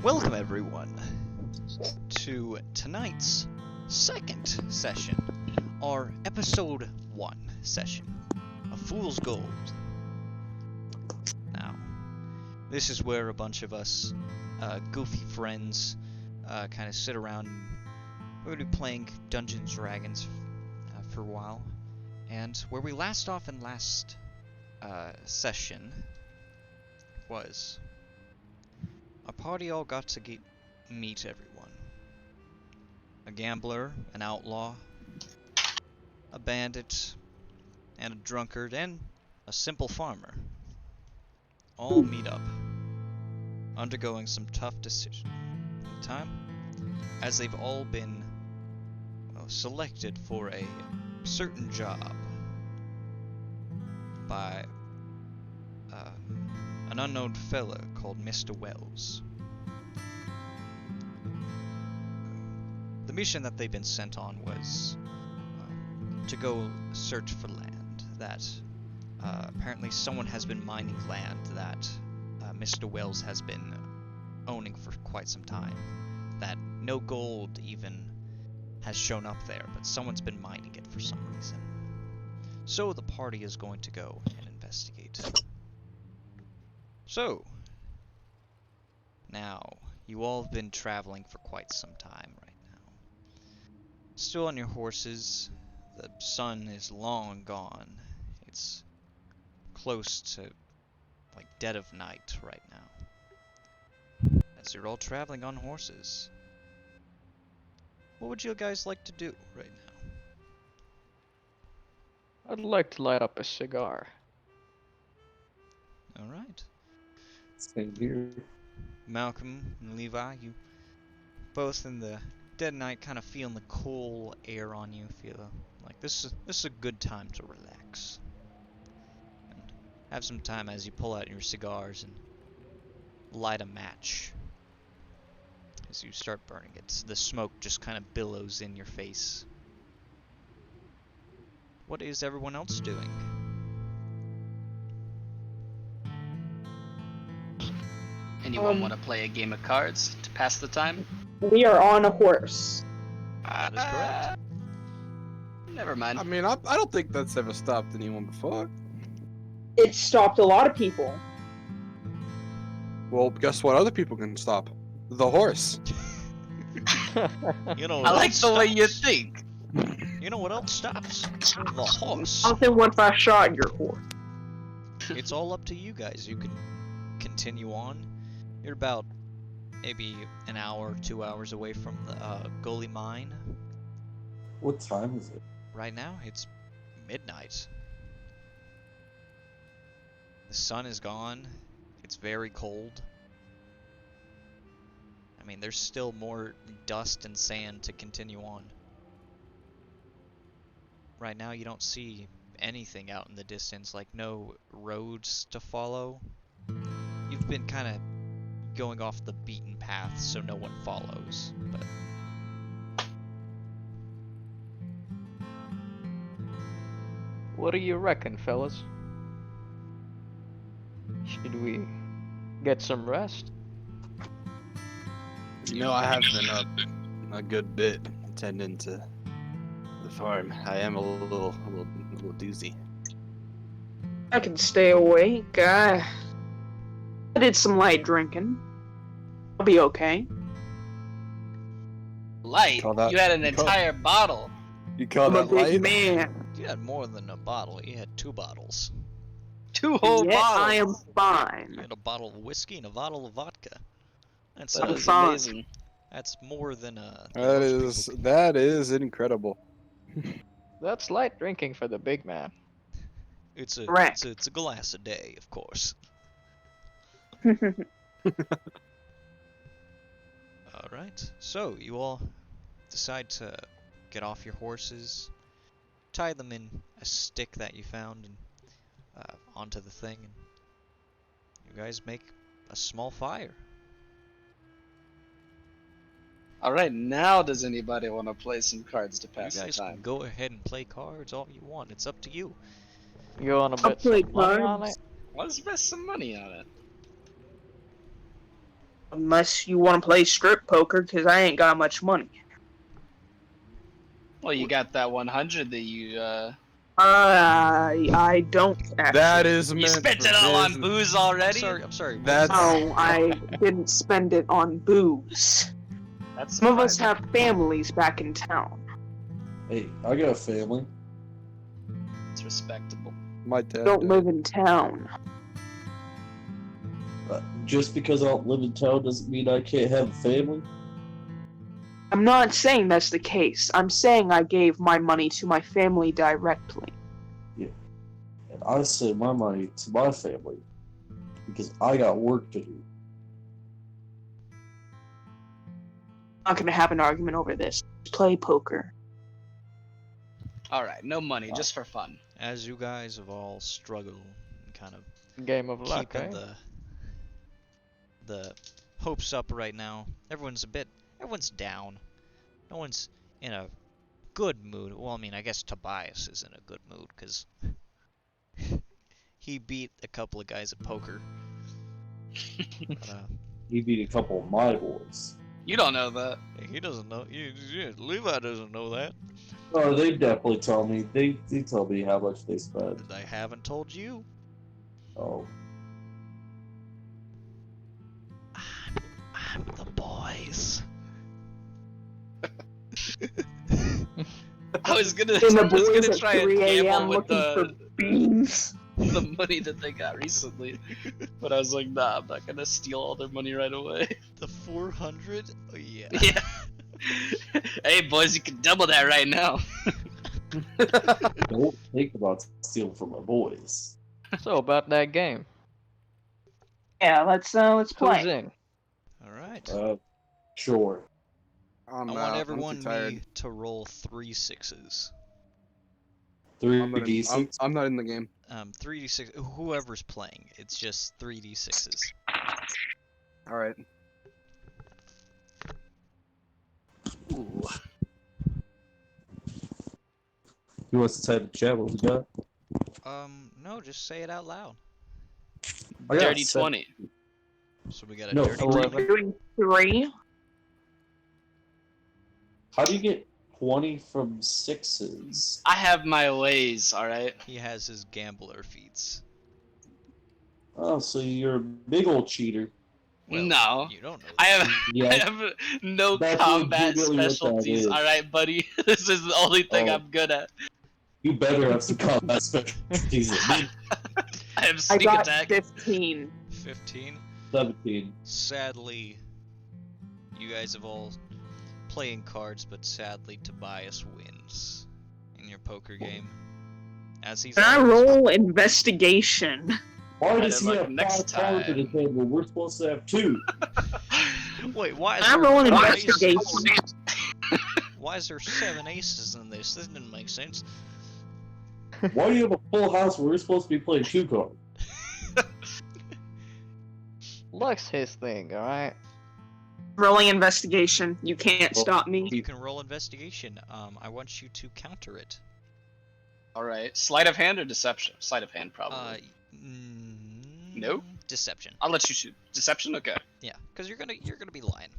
Welcome everyone to tonight's second session, our episode 1 session of Fool's Gold. Now, this is where a bunch of us goofy friends kind of sit around. We're going to be playing Dungeons & Dragons for a while, and where we last off in last session was our party all got to meet everyone. A gambler, an outlaw, a bandit, and a drunkard, and a simple farmer all meet up, undergoing some tough decisions at the time, as they've all been selected for a certain job by an unknown fella called Mr. Wells. The mission that they've been sent on was to go search for land that apparently someone has been mining land that Mr. Wells has been owning for quite some time. That no gold even has shown up there, but someone's been mining it for some reason. So the party is going to go and investigate. So, now, you all have been traveling for quite some time right now. Still on your horses, the sun is long gone. It's close to, like, dead of night right now. As you're all traveling on horses. What would you guys like to do right now? I'd like to light up a cigar. Alright. Same here. Malcolm and Levi, you both in the dead night kind of feeling the cool air on you, feel like this is a good time to relax. And have some time as you pull out your cigars and light a match. As you start burning it, the smoke just kind of billows in your face. What is everyone else doing? Anyone want to play a game of cards to pass the time? We are on a horse. That is correct. Never mind. I mean, I don't think that's ever stopped anyone before. It stopped a lot of people. Well, guess what other people can stop? The horse. You know, I like the way you think. You know what else stops? The horse. Something what if I shot your horse? It's all up to you guys. You can continue on. You're about maybe an hour, 2 hours away from the Gullet mine. What time is it? Right now, it's midnight. The sun is gone. It's very cold. I mean, there's still more dust and sand to continue on. Right now, you don't see anything out in the distance, like no roads to follow. You've been kind of going off the beaten path so no one follows, but... What do you reckon, fellas? Should we get some rest? You know, I have been up a good bit attending to the farm. I am a little doozy. I can stay awake. I did some light drinking. I'll be okay. Light? Call that- You had an you call- entire bottle. You call I'm a that big light? man. You had more than a bottle. You had 2 bottles. 2 whole Yet bottles. I am You fine. had a bottle of whiskey and a bottle of vodka. That's That I'm is fine. amazing. That's more than That is incredible. That's light drinking for the big man. It's a Correct. it's a glass a day, of course. All right. So you all decide to get off your horses, tie them in a stick that you found, and onto the thing, and you guys make a small fire. Alright, now does anybody want to play some cards to You pass the guys can time? go ahead and play cards all you want. It's up to you. You wanna I'll bet play some money on cards. it? Let's bet some money on it. Unless you want to play strip poker, because I ain't got much money. Well, you got that 100 that I don't actually. That is you meant spent for it all on business. booze already. I'm sorry. what That's- was that? No, I didn't spend it on booze. That's Some of us surprising. have families back in town. Hey, I got a family. It's respectable. My dad. Don't died. live in town. Just because I don't live in town doesn't mean I can't have a family. I'm not saying that's the case. I'm saying I gave my money to my family directly. And I send my money to my family because I got work to do. I'm not gonna have an argument over this. Play poker. All right, no money, just for fun. As you guys have all struggled and kind of Game of luck, keeping eh? the hopes up right now. Everyone's down. No one's in a good mood. Well, I mean, I guess Tobias is in a good mood because he beat a couple of guys at poker. But, He beat a couple of my boys. You don't know that. he doesn't know. Levi doesn't know that. Oh, they definitely tell me. They tell me how much they spent. I haven't told you. Oh, I'm the boys. I was gonna, And the I was boys gonna at try and 3 gamble a.m. with looking for beans. the money that they got recently, but I was like, nah, I'm not gonna steal all their money right away. The 400? Oh, yeah. Yeah. Hey boys, you can double that right now. don't think about stealing from my boys. So about that game. Yeah, let's Who's play. in? All right. Sure. I want everyone me to roll 3 6s. Three I'm, D6. I'm not in the game. 3d6. Whoever's playing, it's just 3d6s. All right. Ooh. Who wants to type the chat? What we got? No, just say it out loud. I got Dirty 7. 20. So we got a No, dirty 11. 20. Doing 3. How do you get 20 from 6s? I have my ways, alright? He has his gambler feats. Oh, so you're a big old cheater. Well, No. You don't know. I have, Yeah. I have no That's combat legitimately what that specialties, is. alright, buddy? This is the only thing Oh. I'm good at. You better have some combat specialties than me. I have I sneak got attack. 15. 15. 17. Sadly, you guys have all playing cards, but sadly Tobias wins in your poker game. As he's Can I always- roll investigation? Why Better does he luck have next 5 cards in his time. hand when we're supposed to have 2? Wait, why is Can I there roll an 4 aces? investigation? Why is there 7 aces in this? This didn't make sense. Why do you have a full house when we're supposed to be playing 2 cards? Luck's his thing, alright? Rolling investigation. You can't stop me. You can roll investigation. I want you to counter it. Alright. Sleight of hand or deception? Sleight of hand, probably. Nope. Deception. I'll let you shoot. Deception? Okay. Yeah, because you're gonna be lying.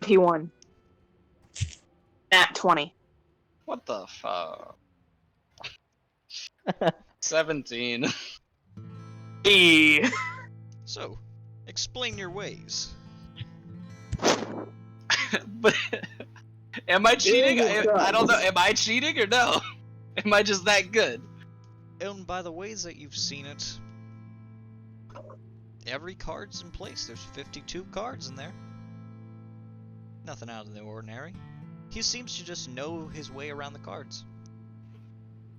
P1. At 20. What the fuck? 17. E. So, explain your ways. But am I cheating? Yeah, you're I don't know. done. Am I cheating or no? Am I just that good? And by the ways that you've seen it, every card's in place. There's 52 cards in there. Nothing out of the ordinary. He seems to just know his way around the cards.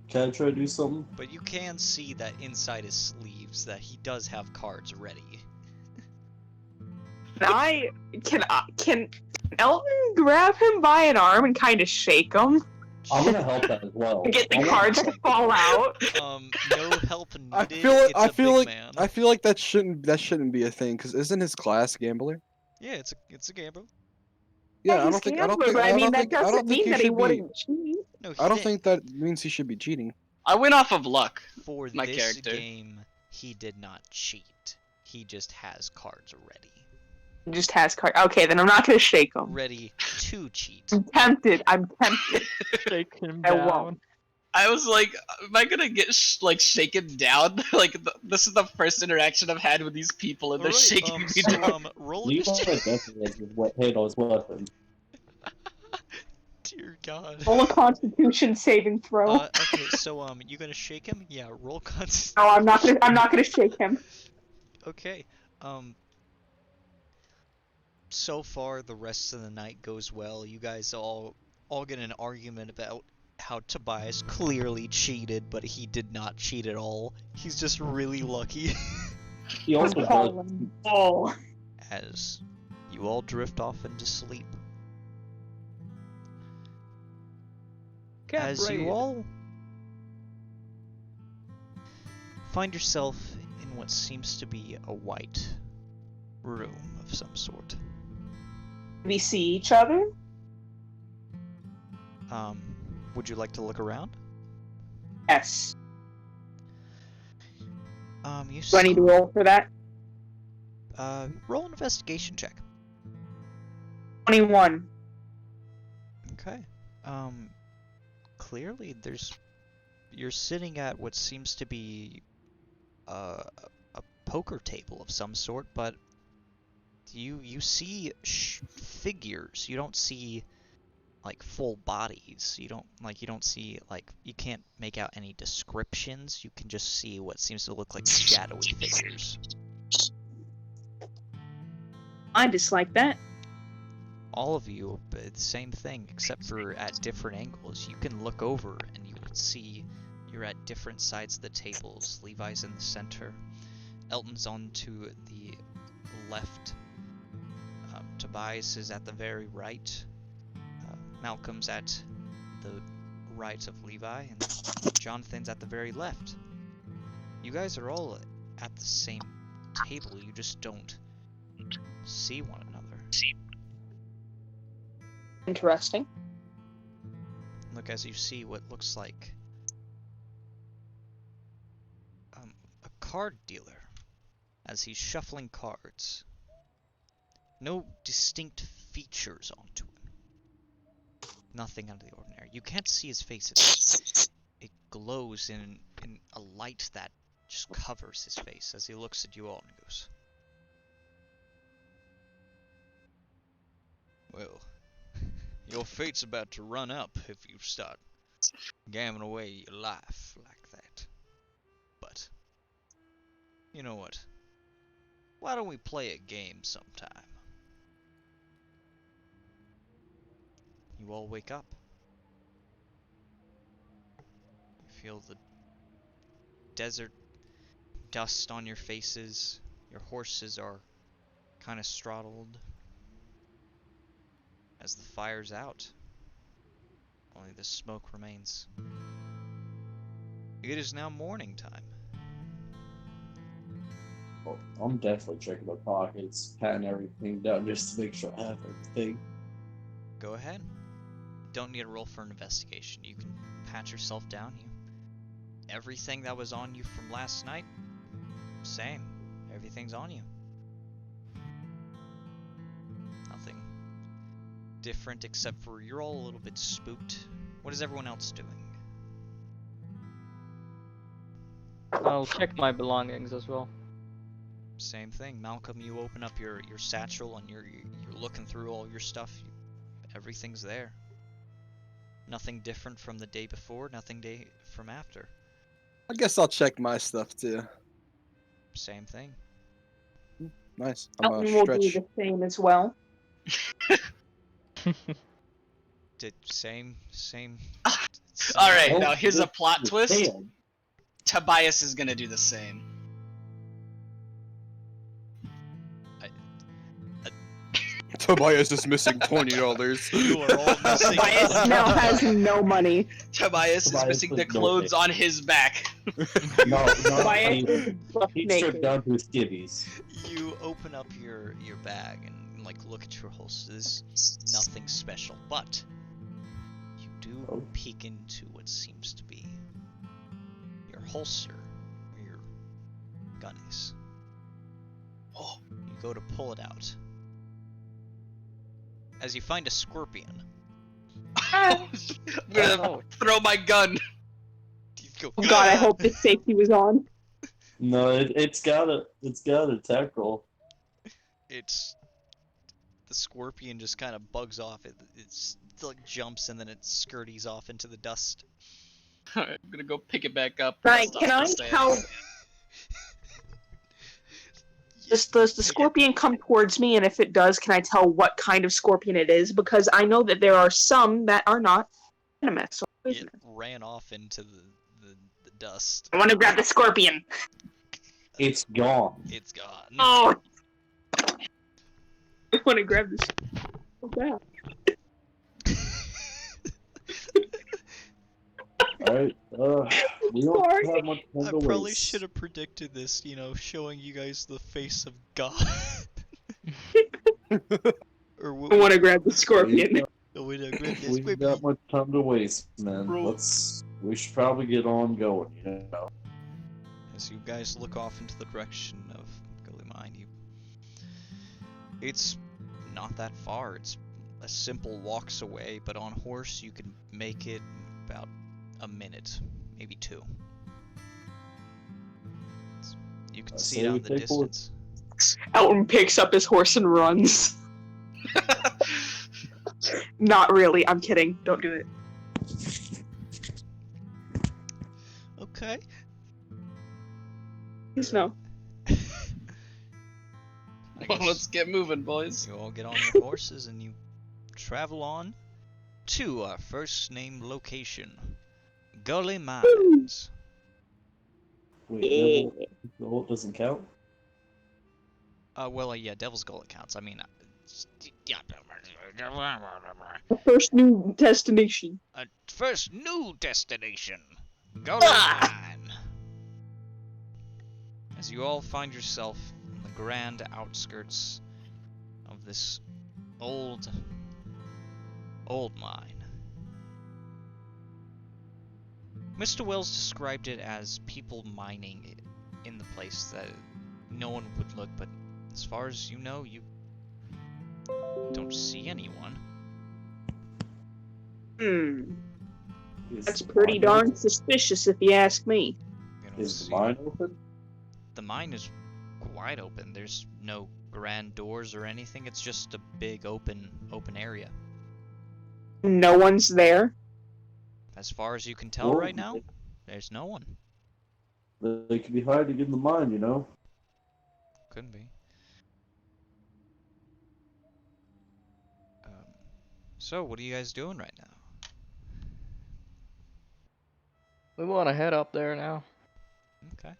Can I try to do something? But you can see that inside his sleeves that he does have cards ready. Can Elton grab him by an arm and kind of shake him I'm gonna help that as well. to get the I wanna- cards to fall out? No help needed. I feel like it's I a feel big like man. I feel like that shouldn't be a thing because isn't his class gambler? Yeah, it's a gamble. Yeah, I he's don't think gambler, but I mean, that I doesn't don't think mean he that he should be. wouldn't cheat. No, I don't did- think that means he should be cheating. I went off of luck. for my this character. game he did not cheat. He just has cards ready. Just has card. Okay, then I'm not gonna shake him. ready to cheat. I'm tempted. I'm tempted. Shake him I down. won't. I was like, am I gonna get shaken down? Like this is the first interaction I've had with these people, and they're Alright, shaking me so down. roll Levi initiative. definitely has his handle his weapon. Dear God. Roll a Constitution saving throw. Okay, so you gonna shake him? Yeah, roll const. No, I'm not gonna. I'm not gonna shake him. Okay. So far the rest of the night goes well. You guys all get in an argument about how Tobias clearly cheated, but he did not cheat at all. He's just really lucky. He also I'm does. calling bull. As you all drift off into sleep. As you all find yourself in what seems to be a white room of some sort. We see each other. Would you like to look around? Yes. You Do I need to roll for that? roll an investigation check. 21. Okay. Clearly you're sitting at what seems to be a poker table of some sort, but you see figures. You don't see like full bodies. You don't see like you can't make out any descriptions. You can just see what seems to look like shadowy figures. I dislike that. All of you, the same thing, except for at different angles. You can look over and you can see you're at different sides of the tables. Levi's in the center. Elton's on to the left. Tobias is at the very right. Malcolm's at the right of Levi, and Jonathan's at the very left. You guys are all at the same table, you just don't see one another. Interesting. Look, as you see what looks like a card dealer, as he's shuffling cards. No distinct features onto him. Nothing out of the ordinary. You can't see his face. It glows in a light that just covers his face as he looks at you all and goes, "Well, your fate's about to run up if you start gambling away your life like that. But, you know what? Why don't we play a game sometime?" You all wake up. You feel the desert dust on your faces. Your horses are kind of throttled as the fire's out. Only the smoke remains. It is now morning time. Well, I'm definitely checking my pockets, patting everything down just to make sure I have everything. Go ahead. Don't need a roll for an investigation. You can pat yourself down. Everything that was on you from last night, same. Everything's on you. Nothing different except for you're all a little bit spooked. What is everyone else doing? I'll check my belongings as well. Same thing. Malcolm, you open up your satchel and you're looking through all your stuff. Everything's there. Nothing different from the day before, nothing from after. I guess I'll check my stuff too. Same thing. Nice. I'm Elton gonna will do stretch. the same as well. Same. All right, Oh, now here's a plot twist. Damn. Tobias is gonna do the same. Tobias is missing $20. You are all missing. Tobias now has no money. Tobias is missing the with no clothes face. on his back. No, Tobias he, is buck he naked. stripped down to his skivvies. You open up your bag and like look at your holsters. Nothing special, but you do Oh. peek into what seems to be your holster where your gun is. Oh. You go to pull it out. as you find a scorpion. I'm gonna throw my gun. You go, Oh God, I hope the safety was on. No, it's got a tackle. It's the scorpion just kind of bugs off. It's like jumps and then it skirties off into the dust. Alright, I'm gonna go pick it back up. Right, Stop can I the sand. tell? Does the scorpion come towards me? And if it does, can I tell what kind of scorpion it is? Because I know that there are some that are not venomous or It poisonous. ran off into the dust. I want to grab the scorpion. It's gone. It's gone. Oh! I want to grab this. Oh, bad. Alright, we don't Sorry. have much time I to probably waste. should have predicted this, you know, showing you guys the face of God. Or what? I want to grab the scorpion. Oh, wait, no, grab this We've baby. got much time to waste, man. Bro. We should probably get on going, you know. As you guys look off into the direction of Gullet Mine, it's not that far. It's a simple walks away, but on horse you can make it about a minute, maybe 2. You can I see say it out we in the take forward. distance. Elton picks up his horse and runs. Not really. I'm kidding. Don't do it. Okay. Please no. I Well, guess let's get moving, boys. you all get on your horses and you travel on to our first named location, Gullet Mines. Wait, Devil doesn't count? Yeah, Devil's Gullet counts. I mean, The first new destination. first new destination, Gullet Mine. As you all find yourself on the grand outskirts of this old mine. Mr. Wells described it as people mining in the place that no one would look, but as far as you know, you don't see anyone. That's pretty darn suspicious if you ask me. You don't Is the see- mine open? The mine is wide open. There's no grand doors or anything. It's just a big open area. No one's there. As far as you can tell Well, right now, there's no one. They could be hiding in the mine, you know? Couldn't be. So, what are you guys doing right now? We want to head up there now. Okay.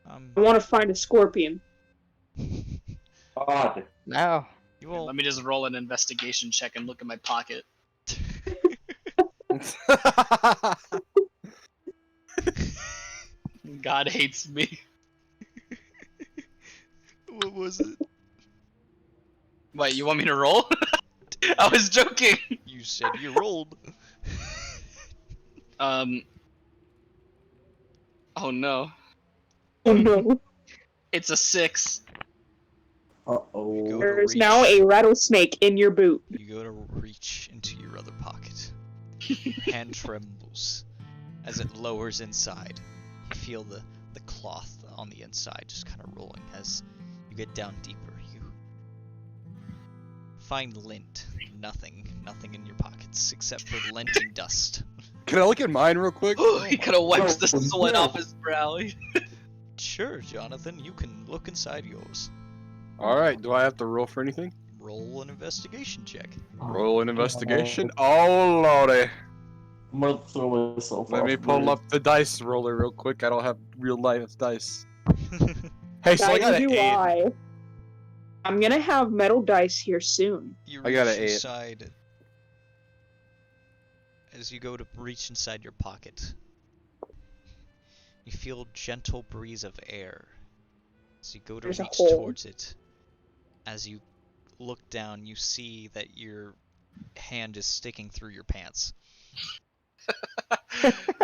I want to find a scorpion. God. Now. You all Let me just roll an investigation check and look in my pocket. God hates me. What was it? Wait, you want me to roll? I was joking. You said you rolled. Oh no. Oh no. It's a 6. Uh-oh. Go. There's reach. now a rattlesnake in your boot. You go to reach into your other pocket. Your hand trembles as it lowers inside. You feel the cloth on the inside just kind of rolling as you get down deeper. You find lint. Nothing in your pockets except for lint and dust. Can I look at mine real quick? He could have wiped the sweat off his brow. Sure, Jonathan, you can look inside yours. Alright, do I have to roll for anything? Roll an investigation check. Roll an investigation. Oh lordy. I'm gonna throw myself Let off me the pull bridge. up the dice roller real quick. I don't have real life dice. Hey, so I got Neither an do 8. I. I'm gonna have metal dice here soon. You I got reach an 8. inside. As you go to reach inside your pocket, you feel a gentle breeze of air. As you go to There's a reach hole. towards it, as you look down, you see that your hand is sticking through your pants.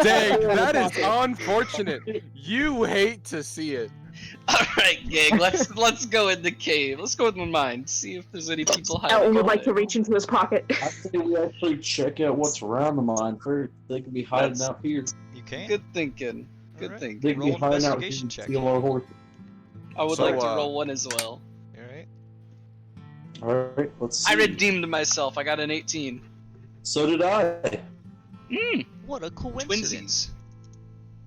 Dang, that is unfortunate. You hate to see it. Alright, gang, let's go in the cave. Let's go in the mine. See if there's any people hiding Elton would out like to there. reach into his pocket. I think we actually check out what's around the mine first. They could be hiding That's- out here. You can. Good thinking. Good Alright. thinking. They could be Roll hiding out here investigation and check. steal our horse. I would So, like to roll one as well. All right. Alright, let's see. I redeemed myself. I got an 18. So did I. What a coincidence.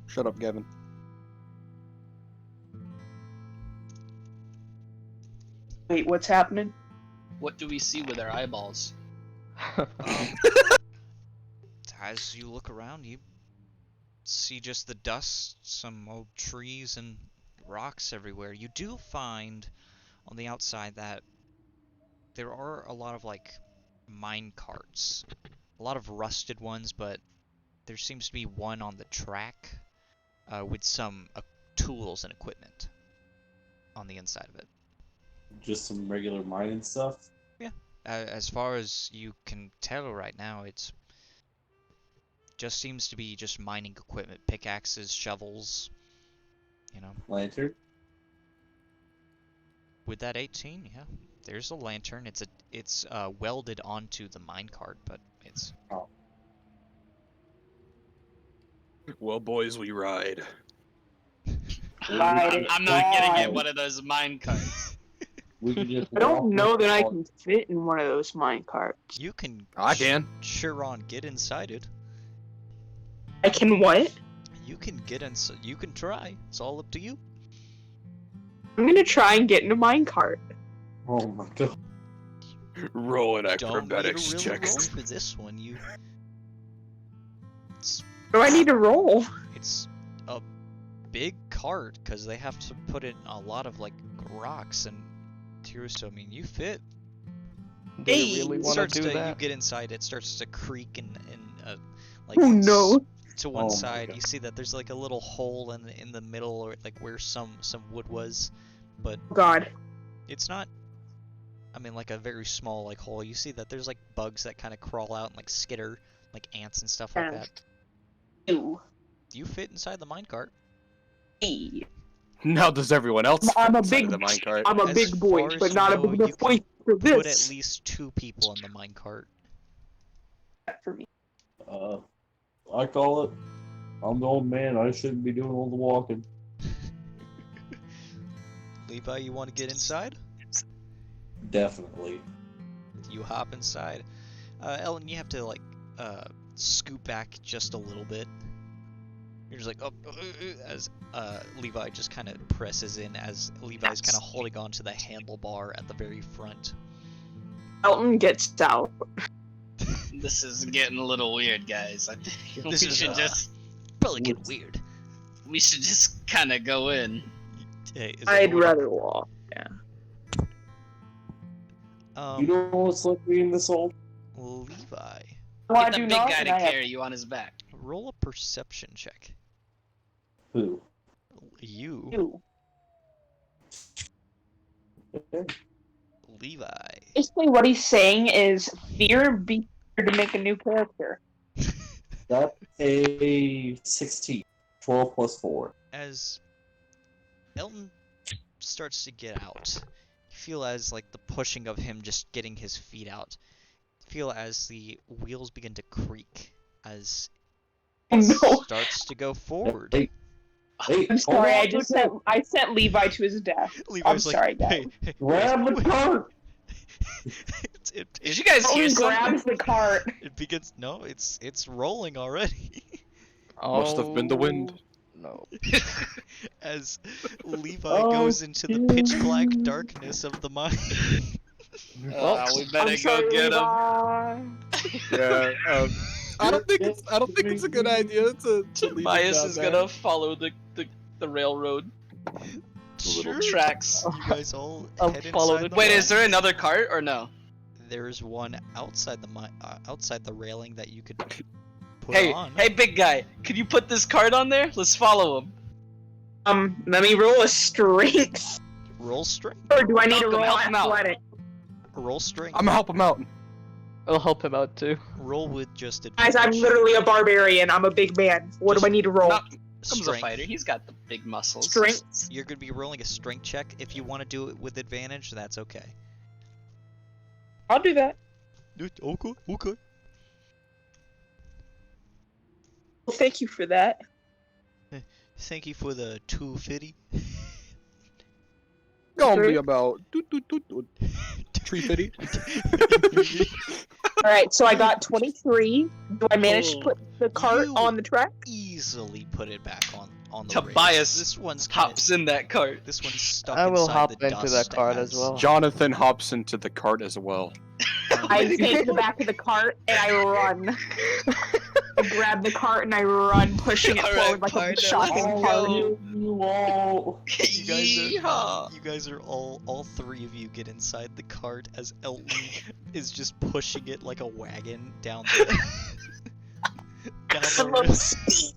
Shut up, Gavin. Wait, what's happening? What do we see with our eyeballs? As you look around, you see just the dust, some old trees, and rocks everywhere. You do find on the outside that there are a lot of like mine carts, a lot of rusted ones, but there seems to be one on the track with some tools and equipment on the inside of it. Just some regular mining stuff. As far as you can tell right now, it's just seems to be just mining equipment, pickaxes, shovels, you know. Lantern. With that 18, yeah, there's a lantern. It's welded onto the minecart, but it's Well, boys, we ride. I'm not getting in one of those mine carts. We can just I don't walk know that I walk- can fit in one of those mine carts. you can I can. sure on get inside it. I can what? You can get inside. You can try. It's all up to you. I'm gonna try and get in a mine cart. Oh my god. Roll an Don't need a acrobatics really check. roll for this one. It's What do I need to roll? it's a big cart because they have to put in a lot of like rocks and materials. So I mean, you fit. Do Hey, you really It want to starts do to that? you get inside. It starts to creak and like Oh no! to one Oh my side. God. You see that there's like a little hole in the middle, or like where some wood was, but God. it's not. I mean, like a very small like hole. You see that there's like bugs that kind of crawl out and like skitter, like ants and stuff like Yeah. that. Ew. You fit inside the minecart. Hey. Now does everyone else I'm a fit inside big- of the minecart? I'm a As big boy, far as but you not a know, big you enough boy can for Put at this. least 2 people in the minecart. For me. I call it. I'm the old man. I shouldn't be doing all the walking. Levi, you want to get inside? Definitely. You hop inside. Ellen, you have to like scoot back just a little bit. You're just like, as Levi just kind of presses in as Levi's kind of holding on to the handlebar at the very front. Elton gets out. This is getting a little weird, guys. I think This we is, should just Probably get weird. kind of go in. Hey, is I'd everyone- rather walk. You know what's like being this old? Levi, Well, Get the big guy to carry you on his back. roll a perception check. Who? You, You. Levi. Basically, what he's saying is fear be to make a new character. That's a 16. 12 plus 4. As Elton starts to get out, you feel as like the pushing of him just getting his feet out. You feel as the wheels begin to creak as Oh it no! starts to go forward. Hey, I'm sorry. hold on, I sent Levi to his death. Levi's I'm like, sorry, guys. hey, grab the cart. Did you guys hear Elton something? grabs the cart. It begins. No, it's rolling already. Must have been the wind. No. As Levi Oh, goes into the pitch black darkness of the mine. We better I'm go sorry, get him. Levi. Yeah. I don't think it's a good idea to leave him Bias down is there. gonna follow the railroad Sure. tracks. You guys all I'll head follow inside the the Wait, mine. is there another cart or no? There's one outside the outside the railing that you could put Hey, on. hey, big guy, could you put this cart on there? Let's follow him. Let me roll a strength. Roll strength. Or do I need to Malcolm, roll help him out. athletic? Roll strength. I'm gonna help him out. I'll help him out too. Roll with just Guys, advantage. I'm literally a barbarian. I'm a big man. What do I need to roll? No, Comes a strength. fighter. He's got the big muscles. Strength. You're gonna be rolling a strength check. If you want to do it with advantage, that's okay. I'll do that. Okay, okay. Well, thank you for that. Thank you for the 250. Gonna be True. about 350. All right, so I got 23. Do I manage to Oh. put the cart You- on the track? Easily put it back on the Tobias rails. This one's kinda, Hops in that cart. This one's stuck I will inside hop the into dust that cart as well. Jonathan hops into the cart as well. I take the back of the cart and I run. I grab the cart and I run, pushing it All right, forward like partner, a shocking let's cart. go. You all. You guys are all three of you get inside the cart as Elton is just pushing it like a wagon down the down I the love road. speed.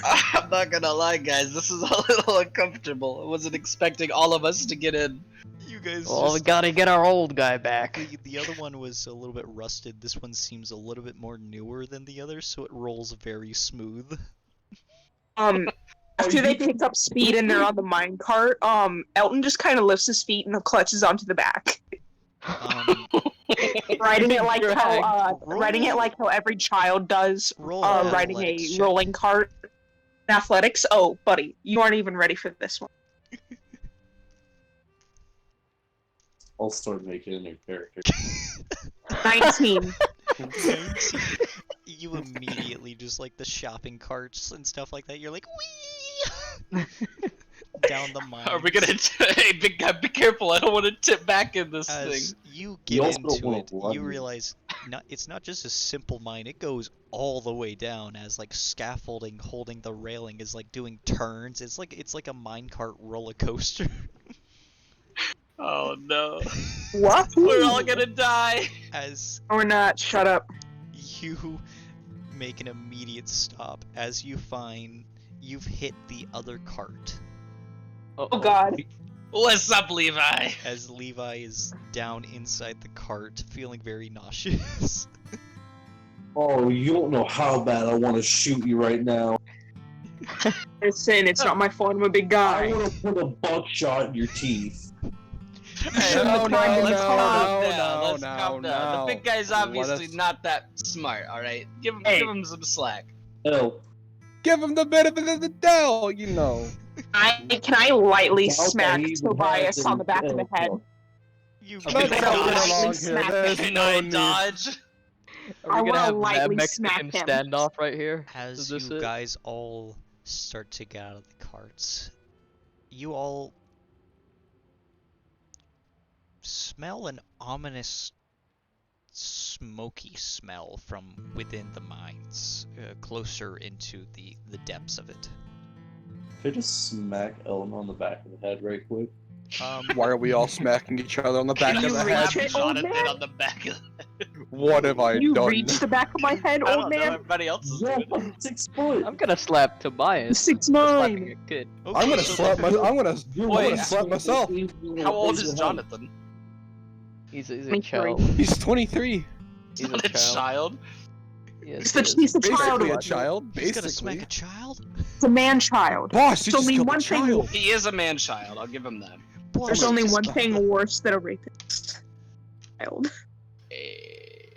I'm not gonna lie, guys. This is a little uncomfortable. I wasn't expecting all of us to get in. You guys Well, we just gotta get our old guy back. the other one was a little bit rusted. This one seems a little bit more newer than the other, so it rolls very smooth. After they pick up speed and they're on the mine cart, Elton just kind of lifts his feet and clutches onto the back, riding it like how every child does, Roll an riding a athletics check. rolling cart. Athletics. Oh, buddy, you aren't even ready for this one. I'll start making a new character. 19. You immediately just like the shopping carts and stuff like that. You're like, wee down the mine. Are we gonna? Hey, big guy, be careful! I don't want to tip back in this As thing. you You get also don't into wanna it, run. you realize it's not just a simple mine. It goes all the way down as like scaffolding holding the railing is like doing turns. It's like a minecart roller coaster. Oh no, What? we're all gonna die. As Or not. Shut up. you make an immediate stop as you find you've hit the other cart. Oh God. What's up, Levi? As Levi is down inside the cart, feeling very nauseous. Oh, you don't know how bad I want to shoot you right now. Listen, it's not my fault. I'm a big I guy. want to put a buckshot in your teeth. Hey, No, no, let's no, calm no, down. no, Let's calm no, down. no. The big guy's Let obviously us- not that smart. All right, give Hey. him some slack. Hell, Give him the benefit of the doubt, you know. Can I lightly doubt that smack he even Tobias has on the back of any- the head? You Let's Let's Can I not get dodge? along here. Smack There's Can no I need. dodge? Are I we gonna wanna have that lightly Mexican smack him. standoff right here? As Is this you it? guys all start to get out of the carts, you all smell an ominous smoky smell from within the mines, closer into the depths of it. could I just smack Ellen on the back of the head right quick? Why are we all smacking each other on the back Can of you the reach head? it, old Jonathan man? on the back of What have I You done? reach the back of my head, I old don't know. man? Everybody else is Yeah, doing it. I'm 6 foot. I'm gonna slap Tobias. 6'9". for slapping a kid. I'm gonna so slap my. I'm gonna. You're Wait, one slap foot myself. in the How old face is of Jonathan? He's a 23. child. He's 23. He's Not a a child. child. Yes, He's the child. Basically a child. He's gonna smack Basically. a child? It's a man-child. Boss, you There's just only killed a one thing. child. He is a man child. I'll give him that. There's Boss, only just- one thing worse than a rapist. Child. Eh,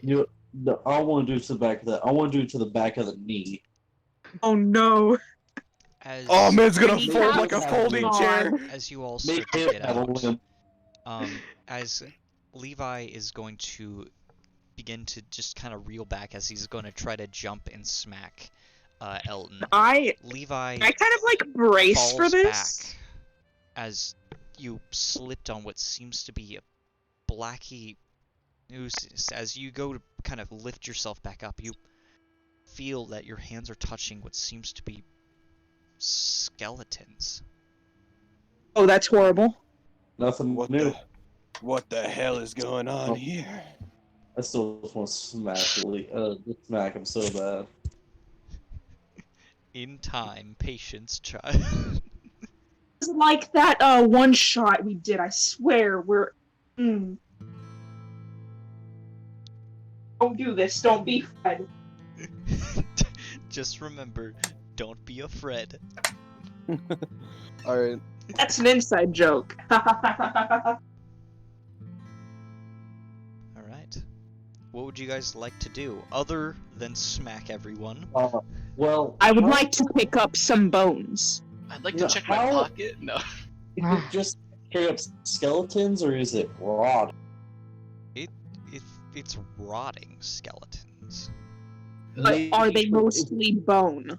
You, no, I want to do it to the back of the. I want to do it to the back of the knee. Oh no. As, Oh, man's gonna He fold has like a folding gone. chair. as you all Make start to him get have a out, limb. as Levi is going to begin to just kind of reel back as he's going to try to jump and smack Elton. I Levi kind of like brace for falls this. back as you slipped on what seems to be a blacky ooze. As you go to kind of lift yourself back up, you feel that your hands are touching what seems to be skeletons. Oh, that's horrible. Nothing new. What the hell is going on Oh. here? I still just want to smack him so bad. In time, patience, child. It's like that one shot we did, I swear. We're Don't do this, don't be Fred. Just remember, Don't be afraid. All right. That's an inside joke. Alright. What would you guys like to do, other than smack everyone? Well, I would how- like to pick up some bones. I'd like to Yeah, check my how- pocket. No. Is it just straight up skeletons, or is it rot? It's rotting skeletons. But are they mostly bone?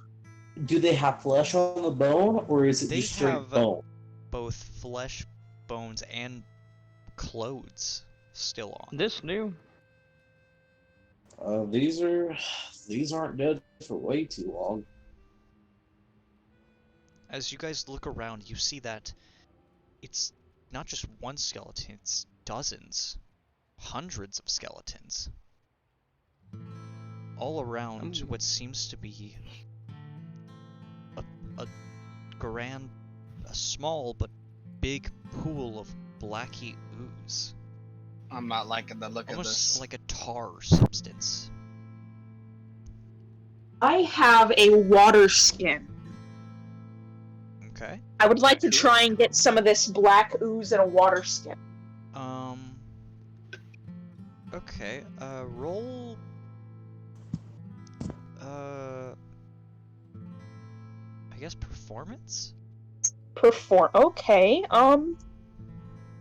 Do they have flesh on the bone, or is it They just straight have- bone? Both flesh, bones, and clothes still on. This new? These aren't dead for way too long. As you guys look around, you see that it's not just one skeleton, it's dozens, hundreds of skeletons. All around what seems to be a small but big pool of blacky ooze. I'm not liking the look of Almost this. like a tar substance. I have a water skin. Okay. I would like to try and get some of this black ooze in a water skin. Okay, roll... I guess performance? Okay,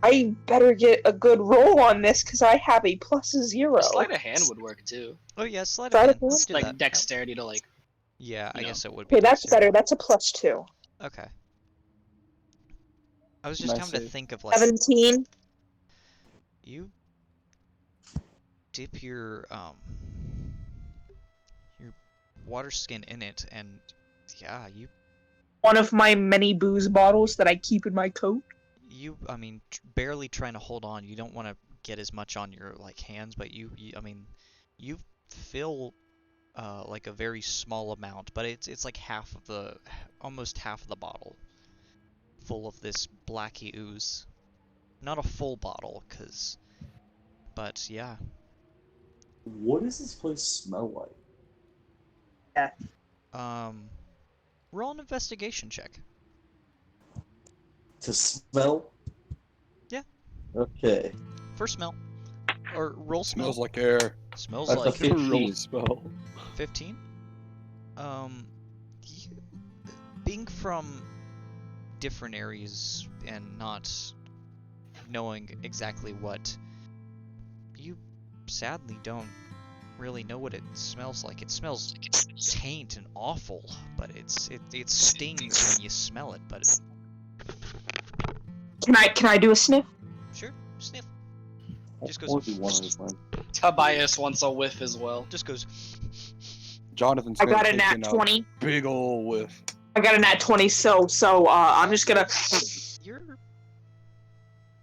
I better get a good roll on this because I have a +0. A sleight of hand would work too. Oh yeah, sleight Sleight of of hand. hand? Let's do Like that. dexterity to like. Yeah, I you guess it would be. Okay, that's dexterity. better. That's a +2. Okay. I was just Nice having to save. think of like 17. you dip your water skin in it, and yeah, One of my many booze bottles that I keep in my coat. I mean, barely trying to hold on. You don't want to get as much on your like hands, but you you fill like a very small amount, but it's like almost half of the bottle full of this blacky ooze. Not a full bottle, but yeah. What does this place smell like? Roll an investigation check. To smell? Yeah. Okay. For smell. Or roll smell. Smells like air. Smells That's a like 15. Smell. 15. Being from different areas and not knowing exactly what, you sadly don't really know what it smells like. It smells taint and awful, but it stings when you smell it. But Can I do a sniff? sure, sniff. Just Or goes. do one of mine. Tobias wants a whiff as well. Just goes. Jonathan's I gonna got a take nat in 20. big ol' whiff. I got a nat 20, so I'm just gonna.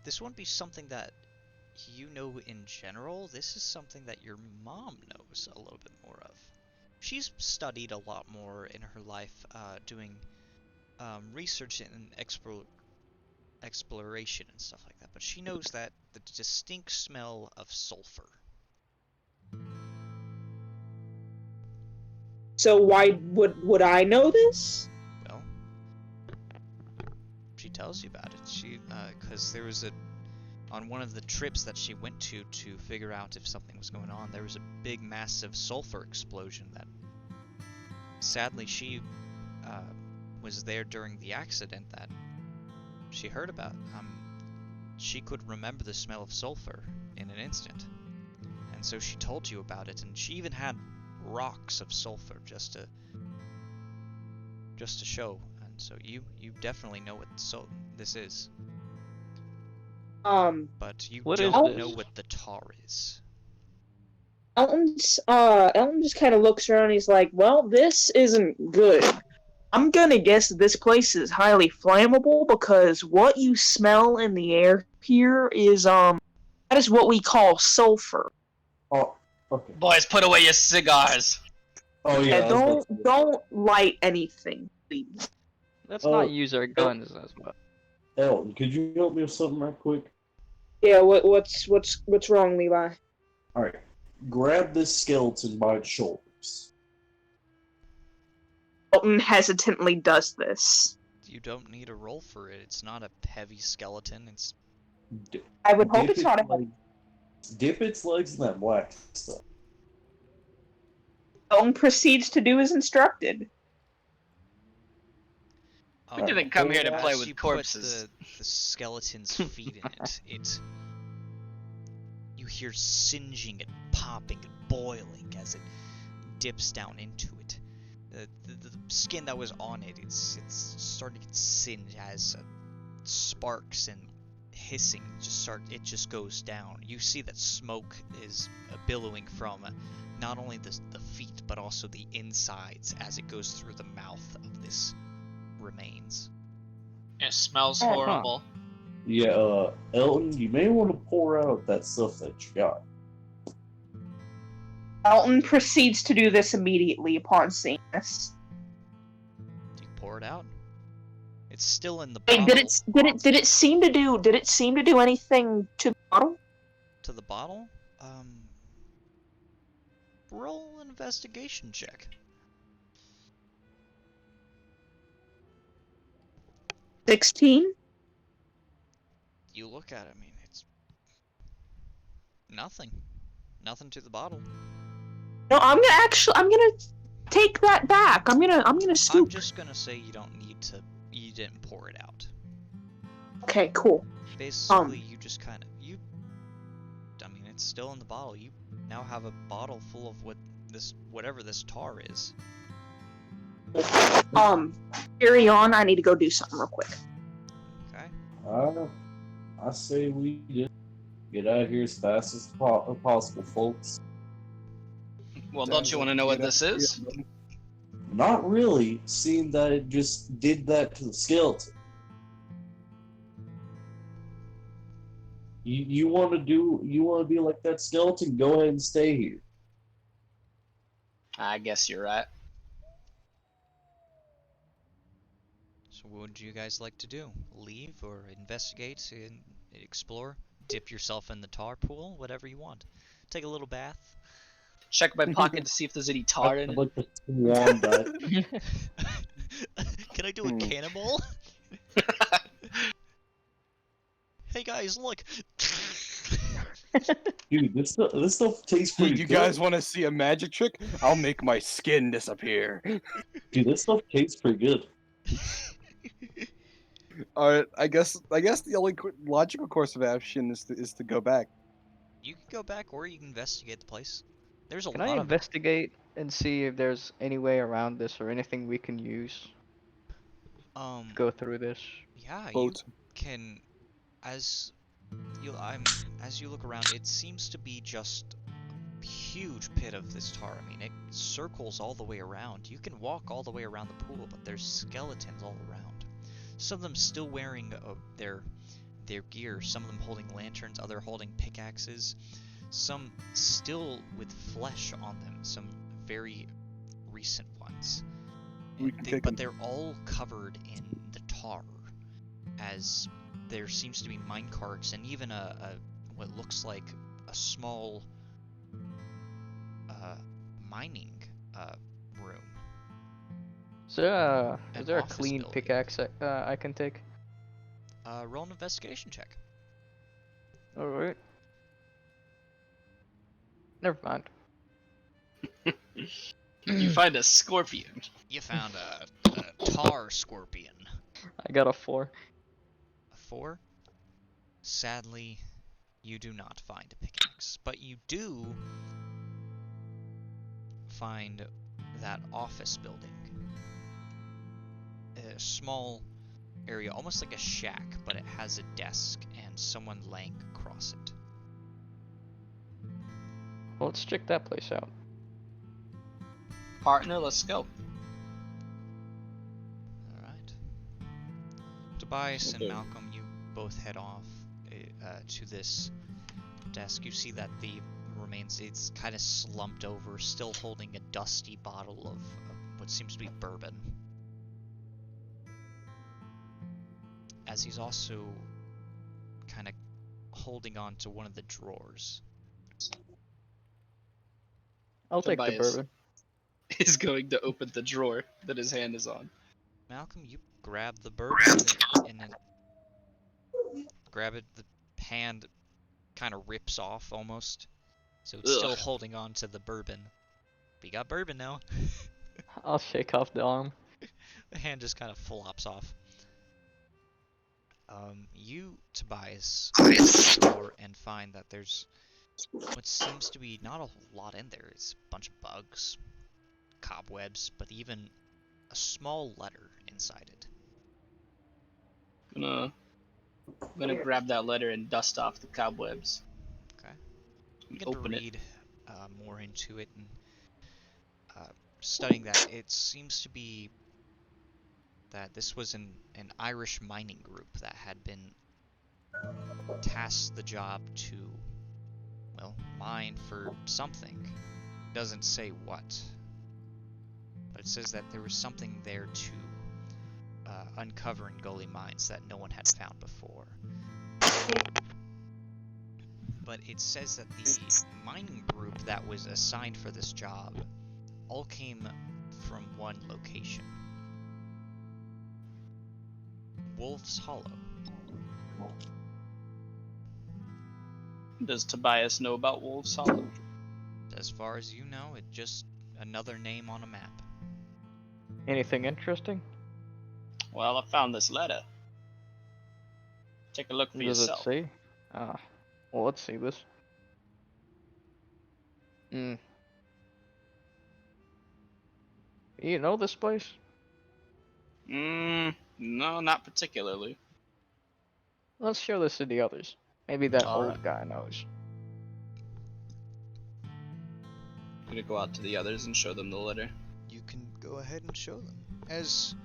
This won't be something that you know in general. This is something that your mom knows a little bit more of. She's studied a lot more in her life, doing research and exploration and stuff like that. But she knows that the distinct smell of sulfur. So why would I know this? Well, she tells you about it. Because there was on one of the trips that she went to figure out if something was going on, there was a big, massive sulfur explosion that, sadly, she was there during the accident that she heard about. She could remember the smell of sulfur in an instant, and so she told you about it, and she even had rocks of sulfur just to show. And so you definitely know what this is. But you What is don't this? know what the tar is. Elton just kind of looks around and he's like, well, this isn't good. I'm gonna guess this place is highly flammable because what you smell in the air here is, that is what we call sulfur. Oh, okay. Boys, put away your cigars. Oh yeah. And don't light anything, please. Let's Oh. not use our guns as much. Elton, could you help me with something right quick? Yeah, what's wrong, Levi? Alright. Grab this skeleton by its shoulders. Elton hesitantly does this. You don't need a roll for it. It's not a heavy skeleton. It's I would hope Dip it's not a dip its legs in that black stuff. Elton proceeds to do as instructed. We didn't come here to as play you with put corpses. the skeleton's feet in it, you hear singeing and popping and boiling as it dips down into it. The skin that was on it, it's starting to get singed as sparks and hissing it just goes down. You see that smoke is billowing from not only the feet but also the insides as it goes through the mouth of this remains. It smells Oh, huh. horrible. Yeah, Elton, you may want to pour out that stuff that you got. Elton proceeds to do this immediately upon seeing this. Do you pour it out? It's still in the Wait, bottle. did it seem to do anything to the bottle? To the bottle? Roll an investigation check. 16? You look at it, I mean, it's nothing. Nothing to the bottle. No, I'm gonna take that back. I'm gonna I'm scoop. just gonna say you didn't pour it out. Okay, cool. Basically, you just kind of, I mean, it's still in the bottle. You now have a bottle full of whatever this tar is. Carry on. I need to go do something real quick. Okay. I say we just get out of here as fast as possible, folks. Well, don't you want to know what this is? Not really, seeing that it just did that to the skeleton. You want to be like that skeleton? Go ahead and stay here. I guess you're right. So what would you guys like to do? Leave or investigate and explore? Dip yourself in the tar pool? Whatever you want. Take a little bath. Check my pocket to see if there's any tar in I'd it. like to swan that. Can I do a cannibal? Hey guys, look! Dude, this stuff tastes pretty You good. guys want to see a magic trick? I'll make my skin disappear. Dude, this stuff tastes pretty good. Alright, I guess the only logical course of action is to go back. You can go back or you can investigate the place. There's a Can lot I of investigate and see if there's any way around this or anything we can use to go through this? yeah, Boat. you can as you look around, it seems to be just a huge pit of this tar. I mean, it circles all the way around. You can walk all the way around the pool, but there's skeletons all around. Some of them still wearing their gear, some of them holding lanterns, other holding pickaxes, some still with flesh on them, some very recent ones. But they're all covered in the tar, as there seems to be mine carts and even what looks like a small mining room. Is there An a office clean building. pickaxe I can take? Roll an investigation check. Alright. Never mind. You find a scorpion. You found a tar scorpion. I got a 4. A 4? Sadly, you do not find a pickaxe, but you do find that office building. A small area, almost like a shack, but it has a desk and someone laying across it. Well, let's check that place out. Partner, let's go. Alright. Tobias and Malcolm, you both head off to this desk. You see that the remains, it's kind of slumped over, still holding a dusty bottle of what seems to be bourbon. As he's also kind of holding on to one of the drawers. I'll take the Tobias. bourbon. is going to open the drawer that his hand is on. Malcolm, you grab the bourbon and then grab it. The hand kind of rips off almost, so it's still Ugh. holding on to the bourbon. But you got bourbon now. I'll shake off the arm. The hand just kind of flops off. You, Tobias, open the door and find that there's what seems to be not a whole lot in there. It's a bunch of bugs, cobwebs, but even a small letter inside it. I'm gonna grab that letter and dust off the cobwebs. Okay. You can Open it. read more into it and studying that. It seems to be that this was an Irish mining group that had been tasked the job to, well, mine for something. Doesn't say what. But it says that there was something there to uncover in Gully mines that no one had found before. But it says that the mining group that was assigned for this job all came from one location. Wolf's Hollow. Does Tobias know about Wolf's Hollow? As far as you know, it's just another name on a map. Anything interesting? Well, I found this letter. Take a look for What does it yourself. say? Well, let's see this. You know this place? No, not particularly. Let's show this to the others. Maybe that All old right. guy knows. I'm gonna go out to the others and show them the letter. You can go ahead and show them. As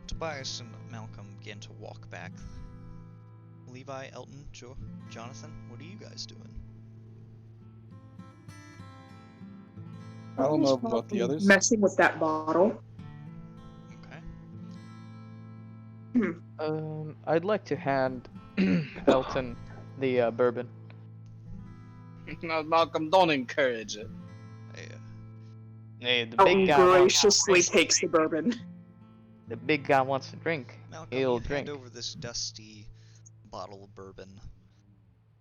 Tobias and Malcolm begin to walk back, Levi, Elton, Jonathan, what are you guys doing? I don't know about the others. Messing with that bottle. Okay. I'd like to hand Elton the bourbon. Now, Malcolm, don't encourage it. Hey, the Oh, big he guy graciously wants to drink. takes the bourbon. The big guy wants to drink. Malcolm, He'll you drink. hand over this dusty bottle of bourbon.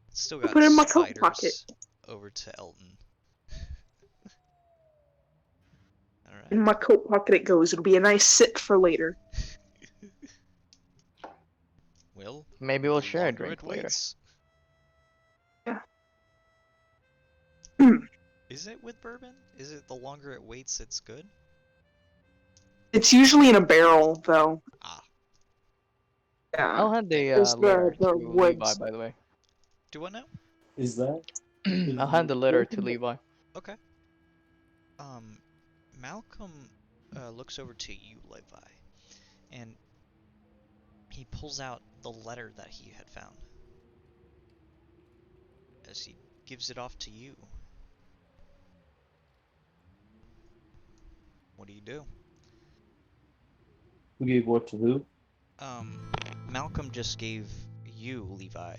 It's still I got put it in my coat spiders pocket. over to Elton. Alright. In my coat pocket it goes. It'll be a nice sit for later. Well, Maybe we'll the share a longer drink it later. waits. Yeah. Is it with bourbon? Is it the longer it waits, it's good? It's usually in a barrel, though. Ah. Yeah. I'll hand the There's letter the to Levi, woods. by the way. Do what now? Is that? I'll hand the letter to Levi. Okay. Malcolm looks over to you, Levi, and he pulls out the letter that he had found. As he gives it off to you. What do you do? Who gave what to who? Malcolm just gave you, Levi,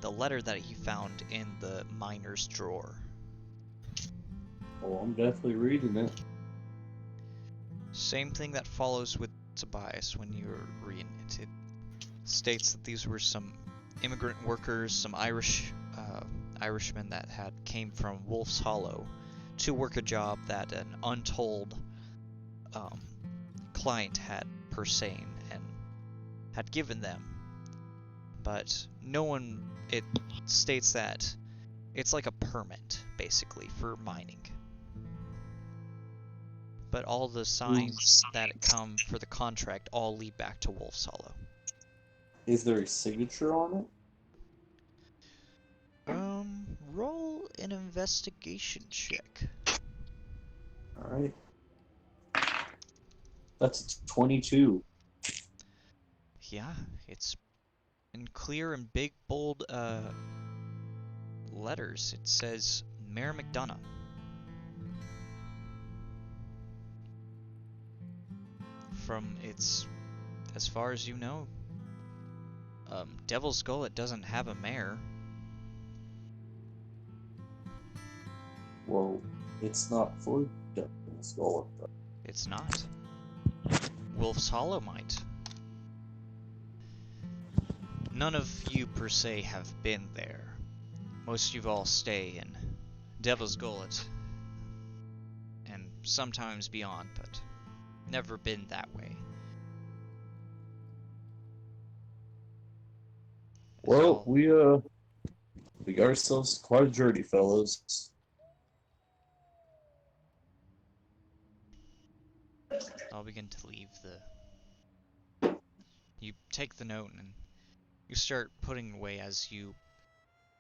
the letter that he found in the miner's drawer. Oh, I'm definitely reading it. Some thing that follows with Tobias when you're reading it. It states that these were some immigrant workers, some Irishmen that came from Wolf's Hollow to work a job that an untold client had per se and had given them. But no one, it states that it's like a permit, basically, for mining. But all the signs that come for the contract all lead back to Wolf's Hollow. Is there a signature on it? Roll an investigation check. Alright. That's a 22. Yeah, it's in clear and big bold letters. It says Mayor McDonough. From its, as far as you know, Devil's Gullet doesn't have a mayor. Whoa. It's not for Devil's Devil's Gullet, though. It's not. Wolf's Hollow might. None of you per se have been there. Most of you all stay in Devil's Gullet and sometimes beyond, but never been that way. Well, we got ourselves quite a journey, fellas. I'll begin to leave the... You take the note and you start putting away as you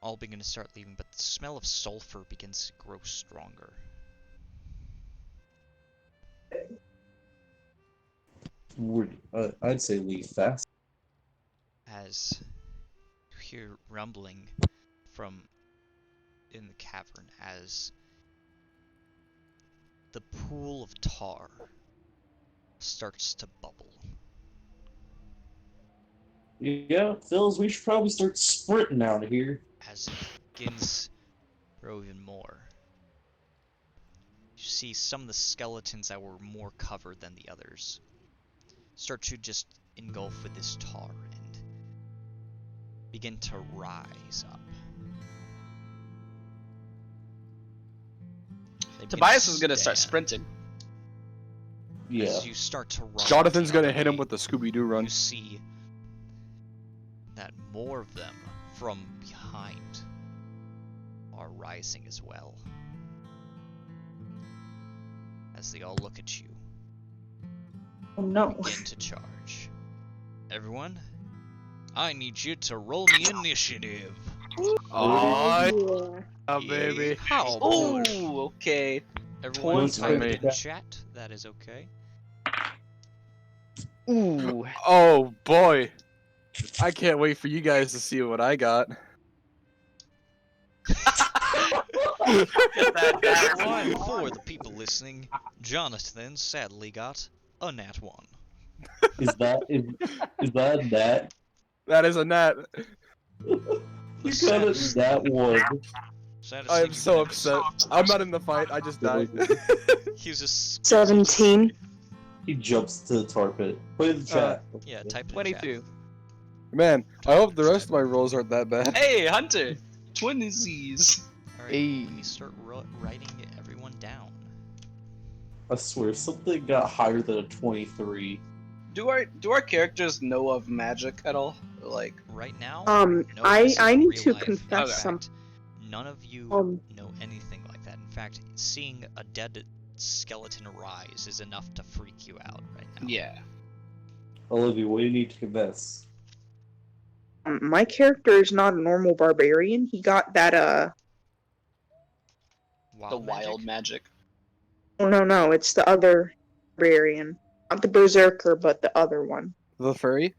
all begin to start leaving, but the smell of sulfur begins to grow stronger. I'd say leave fast. As you hear rumbling from in the cavern as the pool of tar starts to bubble. Yeah, Phils, we should probably start sprinting out of here. As it begins to grow even more, you see some of the skeletons that were more covered than the others start to just engulf with this tar and begin to rise up. They begin Tobias to is gonna start stand. sprinting. Yeah. As you start to run Jonathan's the gonna other hit him way, with the Scooby-Doo run. you see that more of them from behind are rising as well. As they all look at you, Oh no. begin to charge. Everyone, I need you to roll me initiative. Oh, Yeah. baby. How Oh, good. okay. Everyone, Let's type wait. it in chat. That is okay. Ooh. Oh boy. I can't wait for you guys to see what I got. And for the people listening, Jonathan sadly got a nat 1. Is that that? That is a nat. You got it, that one. Saddest I thing am you've so ever upset. seen. I'm not in the fight. I just died. He was just 17. He jumps to the tar pit. Put it in the chat. Yeah, type it in chat. 22. Man, I hope the rest of my rolls aren't that bad. Hey, Hunter. Twinsies. Alright, let me start writing everyone down. I swear, something got higher than a 23. Do our characters know of magic at all? Like, Right now, Um, no, I- this is I need real to life. confess In some- fact, none of you Um, know anything like that. In fact, seeing a dead skeleton rise is enough to freak you out right now. yeah. Olivia, what do you need to confess? my character is not a normal barbarian. He got that, Wild The wild magic? oh no, it's the other barbarian. Not the berserker, but the other one. The furry?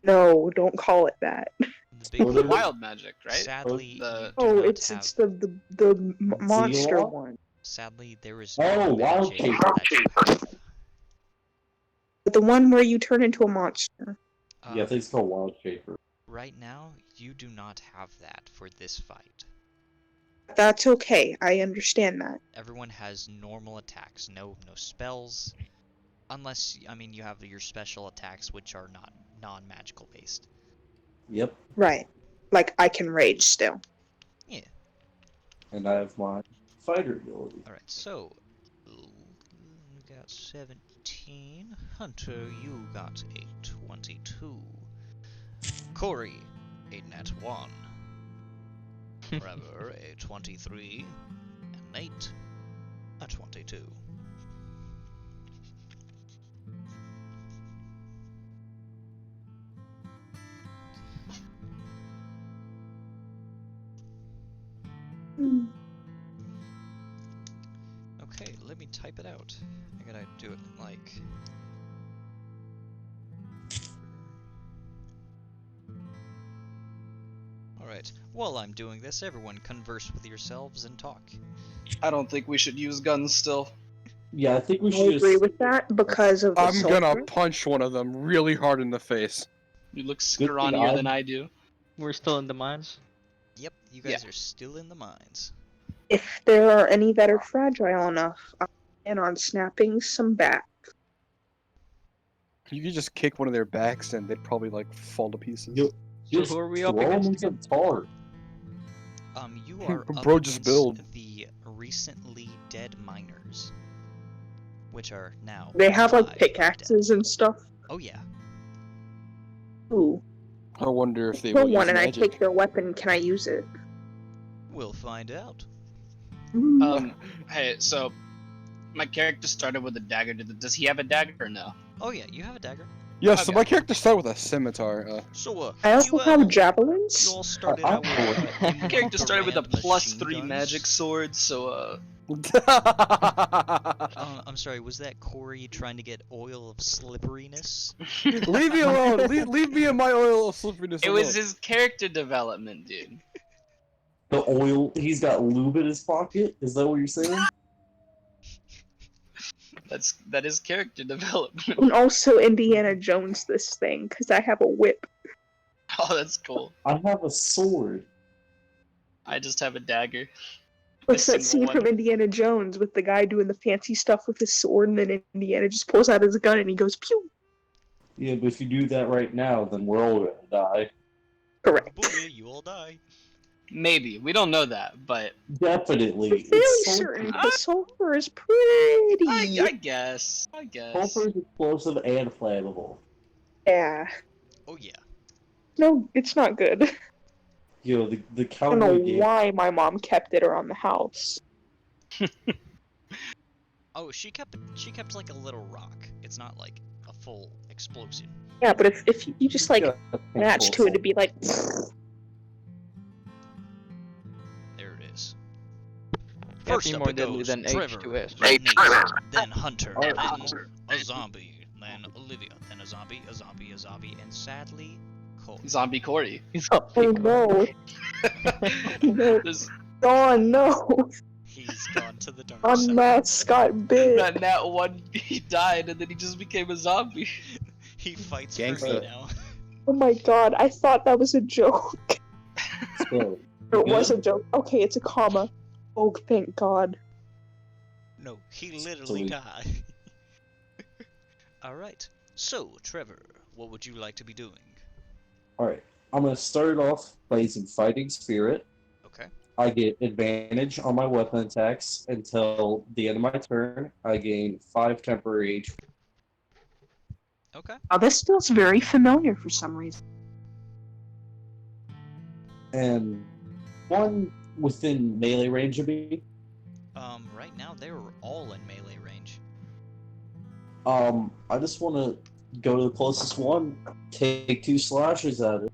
No, don't call it that. The big What one. is- Wild magic, right? Sadly, The- you do Oh, not it's have, the monster Zealot? one. sadly, there is Oh, no Wild magic Caper. that you have. The one where you turn into a monster. Yeah, I think it's called Wild Shaper. Right now, you do not have that for this fight. That's okay. I understand that. Everyone has normal attacks, no spells, unless, I mean, you have your special attacks, which are not non-magical based. Yep, Right. Like, I can rage still. Yeah. and I have my fighter ability. All right. So, we got 17. Hunter, you got a 22. Corey, a nat 1. Trevor, a 23. And Nate, a 22. Okay, let me type it out. I gotta do it like... Alright, while I'm doing this, everyone converse with yourselves and talk. I don't think we should use guns still. Yeah, I think we I should agree just... with that because of the I'm gonna sulfur. punch one of them really hard in the face. You look thing scrawnier I- than I do. We're still in the mines. Yep, you guys are still in the mines. If there are any that are fragile enough, I plan on snapping some back. You could just kick one of their backs and they'd probably like fall to pieces. You So just who are we throw up them against into again? the tar. You are up Bro, just against build. the recently dead miners, which are now They have alive like and dead. pickaxes and stuff. Oh yeah. Ooh. I wonder if they Kill will use one and I magic. take their weapon. Can I use it? We'll find out. Hey, so my character started with a dagger. Does he have a dagger or no? Oh yeah, you have a dagger. Yeah, so Okay. my character started with a scimitar. So I also you, have javelins. you all started I- out with I- M1 My character started with a brand +3 machine guns. magic sword, so I'm sorry, was that Corey trying to get oil of slipperiness? Leave me alone. Leave me in my oil of slipperiness it alone. was his character development, dude. The oil, he's got lube in his pocket? Is that what you're saying? That is character development. And also Indiana Jones this thing, because I have a whip. Oh, that's cool. I have a sword. I just have a dagger. What's that single scene one. from Indiana Jones with the guy doing the fancy stuff with his sword, and then Indiana just pulls out his gun and he goes pew? Yeah, but if you do that right now, then we're all gonna die. Correct. Booyah, you all die. Maybe. We don't know that, but Definitely. I'm fairly It's certain because sulfur is pretty. I guess. sulfur is explosive and flammable. Yeah. Oh yeah. No, it's not good. You know, the I don't cowboy know game. why my mom kept it around the house. Oh, she kept like a little rock. It's not like a full explosion. Yeah, but if you just like Yeah, match to it, it'd be like. There it is. Can't First be up more it deadly goes than Trevor, H2S. then Nate, then Hunter, Oh. then a zombie, then Olivia, then a zombie, and sadly, Cole. Zombie Corey. Oh no! No, There's oh no! He's gone to the dark Our side. mascot bit. that nat one, he died, and then he just became a zombie. He fights for Gangsta. me now. Oh my god! I thought that was a joke. So, Or it was good? a joke. Okay, it's a comma. Oh, thank God. No, he literally Sweet. died. Alright, so, Trevor, what would you like to be doing? Alright, I'm gonna start off by using Fighting Spirit. Okay. I get advantage on my weapon attacks until the end of my turn. I gain 5 temporary HP. Okay. Oh, this feels very familiar for some reason. And 1 within melee range of me. Right now they're all in melee range. I just want to go to the closest one, take 2 slashes at it.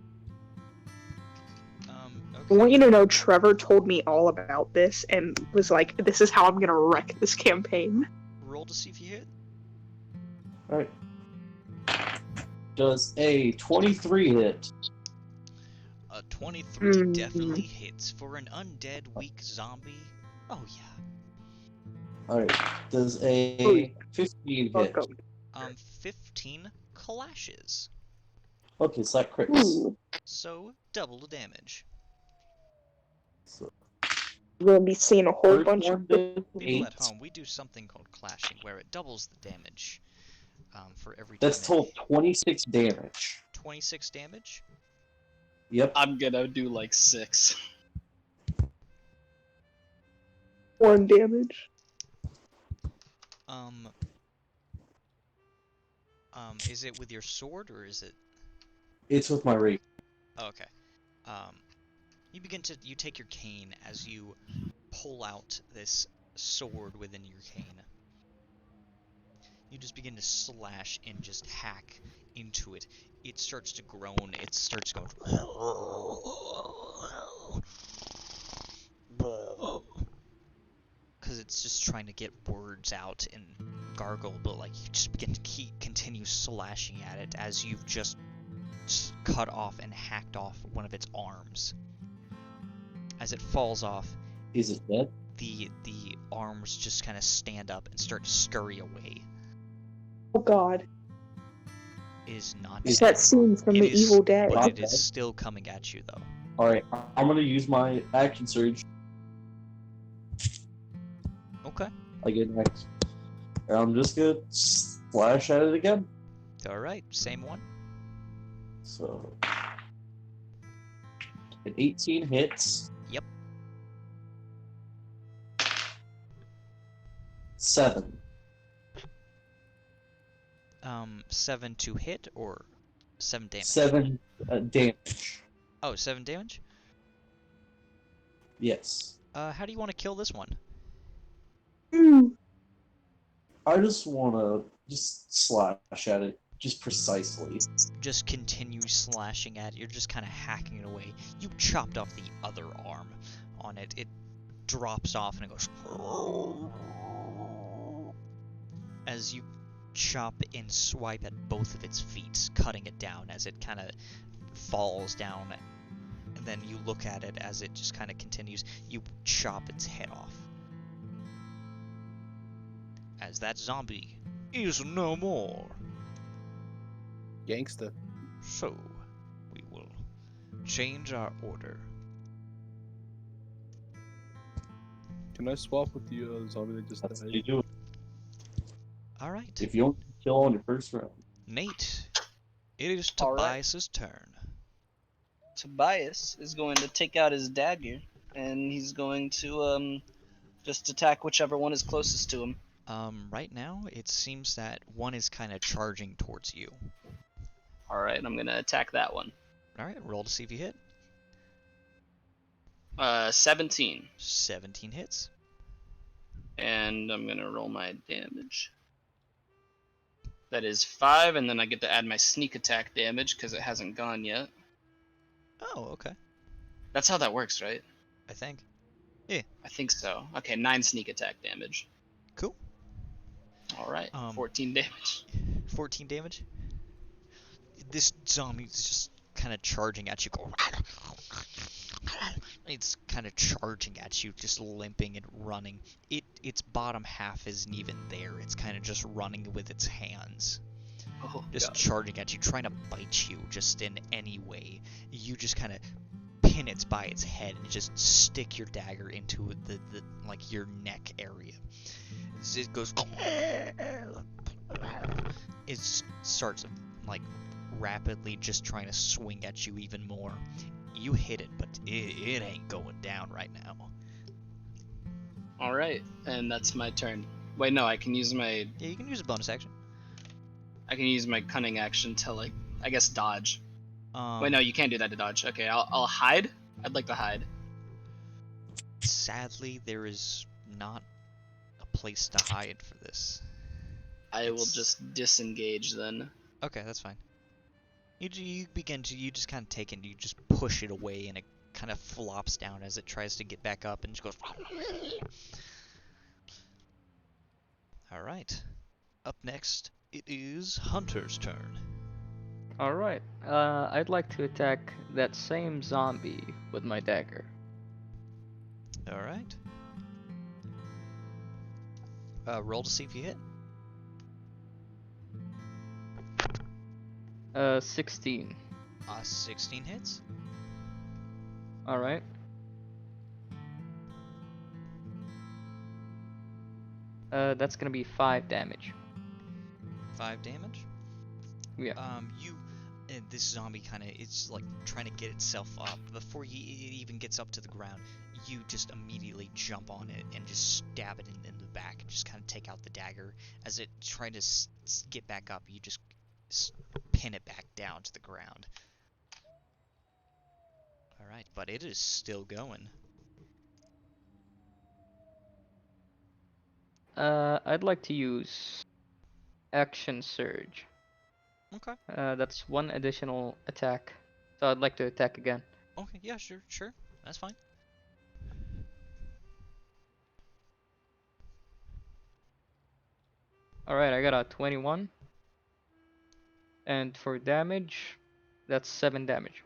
I Okay. want you to know Trevor told me all about this and was like, this is how I'm gonna wreck this campaign. Roll to see if you hit. Alright. Does a 23 hit? A 23 Mm. definitely hits for an undead weak zombie. Oh yeah. Alright. Does a 15 hit? Welcome. 15 clashes. Okay, so that crits. Ooh, So double the damage. So, we're gonna be seeing a whole first bunch one of. does People 8. at home, we do something called clashing, where it doubles the damage for every. That's time it- total 26 damage. 26 damage. Yep. I'm gonna do like 6. 1 damage. Is it with your sword or is it? It's with my rate. Oh, okay. You take your cane as you pull out this sword within your cane. You just begin to slash and just hack into it. It starts to groan. It starts going. Because it's just trying to get words out and gargle, but like you just begin to continue slashing at it as you've just cut off and hacked off one of its arms. As it falls off, Is it dead? the arms just kind of stand up and start to scurry away. Oh God. It is not It's dead. that scene from It The is- Evil Dead. But Not it is dead. still coming at you though. Alright, I'm gonna use my action surge Okay. I get next. And I'm just gonna slash at it again. All right. Same one. So an 18 hits. Yep. 7. 7 to hit or 7 damage? 7 damage. Oh, 7 damage? Yes. How do you want to kill this one? I just wanna just slash at it just precisely. Just continue slashing at it. You're just kind of hacking it away. You chopped off the other arm on it. It drops off and it goes. As you chop and swipe at both of its feet, cutting it down as it kind of falls down. And then you look at it as it just kind of continues. You chop its head off. As that zombie is no more. Gangsta. So, we will change our order. Can I swap with the zombie that just That's died? how you do it. Alright, If you don't kill on your first round. Nate, it is All right. Tobias's turn. Tobias is going to take out his dagger, and he's going to just attack whichever one is closest to him. Right now, it seems that one is kind of charging towards you. All right, I'm gonna attack that one. Alright, roll to see if you hit. 17, 17 hits. and I'm gonna roll my damage. That is 5, and then I get to add my sneak attack damage because it hasn't gone yet. Oh, okay. That's how that works, right? I think. I think so. Okay, 9 sneak attack damage. Cool. All right, Um, 14 damage. 14 damage. This zombie is just kind of charging at you. It's kind of charging at you, just limping and running. Its bottom half isn't even there. It's kind of just running with its hands. Oh, Just God. charging at you, trying to bite you just in any way. You just kind of pin it by its head and just stick your dagger into the like your neck area. It goes. It starts like rapidly just trying to swing at you even more. You hit it, but it ain't going down right now. All right, and that's my turn. Wait, no, I can use my Yeah, you can use a bonus action. cunning action to, like, I guess dodge. Um, Wait, no, you can't do that to dodge. Okay, I'll hide. I'd like to hide. Sadly, there is not a place to hide for this. I will just disengage then. Okay, that's fine. You begin to, you just kind of take it and you just push it away and it kind of flops down as it tries to get back up and just goes. Alright. Up next, it is Hunter's turn. Alright, I'd like to attack that same zombie with my dagger. Alright. Roll to see if you hit. 16. 16 hits. Alright. That's gonna be 5 damage. 5 damage. Yeah. This zombie kind of, it's like trying to get itself up. Before it even gets up to the ground, you just immediately jump on it and just stab it in the back and just kind of take out the dagger. As it tries to get back up, you just pin it back down to the ground. Alright, but it is still going. I'd like to use Action Surge. Okay. That's one additional attack. So I'd like to attack again. Okay, yeah, sure. That's fine. Alright, I got a 21. And for damage, that's 7 damage.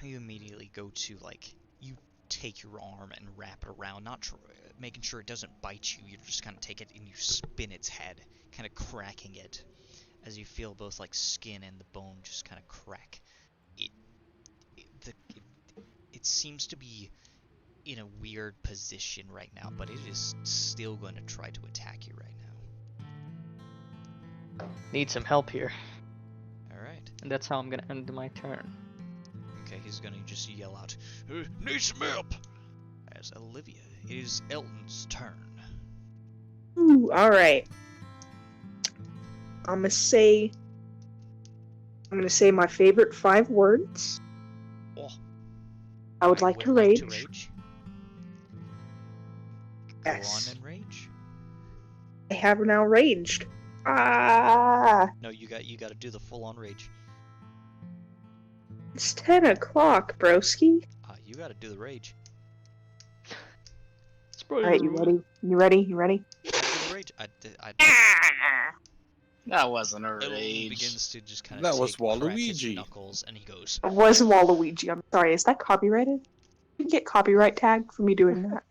You immediately go to, like, you take your arm and wrap it around, not making sure it doesn't bite you. You just kind of take it and you spin its head, kind of cracking it, as you feel both, like, skin and the bone just kind of crack. It seems to be in a weird position right now, but it is still going to try to attack you right now. Need some help here. Alright. And that's how I'm gonna end my turn. Okay, he's gonna just yell out, "Need some help!" As Olivia, it is Elton's turn. Ooh, alright. I'm gonna say my favorite 5 words. Oh, I would like to rage. Go Yes. on and rage. I have now raged. Ah! No, you got to do the full-on rage. It's 10 o'clock, broski. You got to do the rage. Alright, you ready? You ready? You ready? I do the rage. That wasn't a Elton rage. begins to just kind That of was crack his Waluigi. knuckles, and he goes, It was Waluigi. I'm sorry. Is that copyrighted? You can get copyright tagged for me doing that.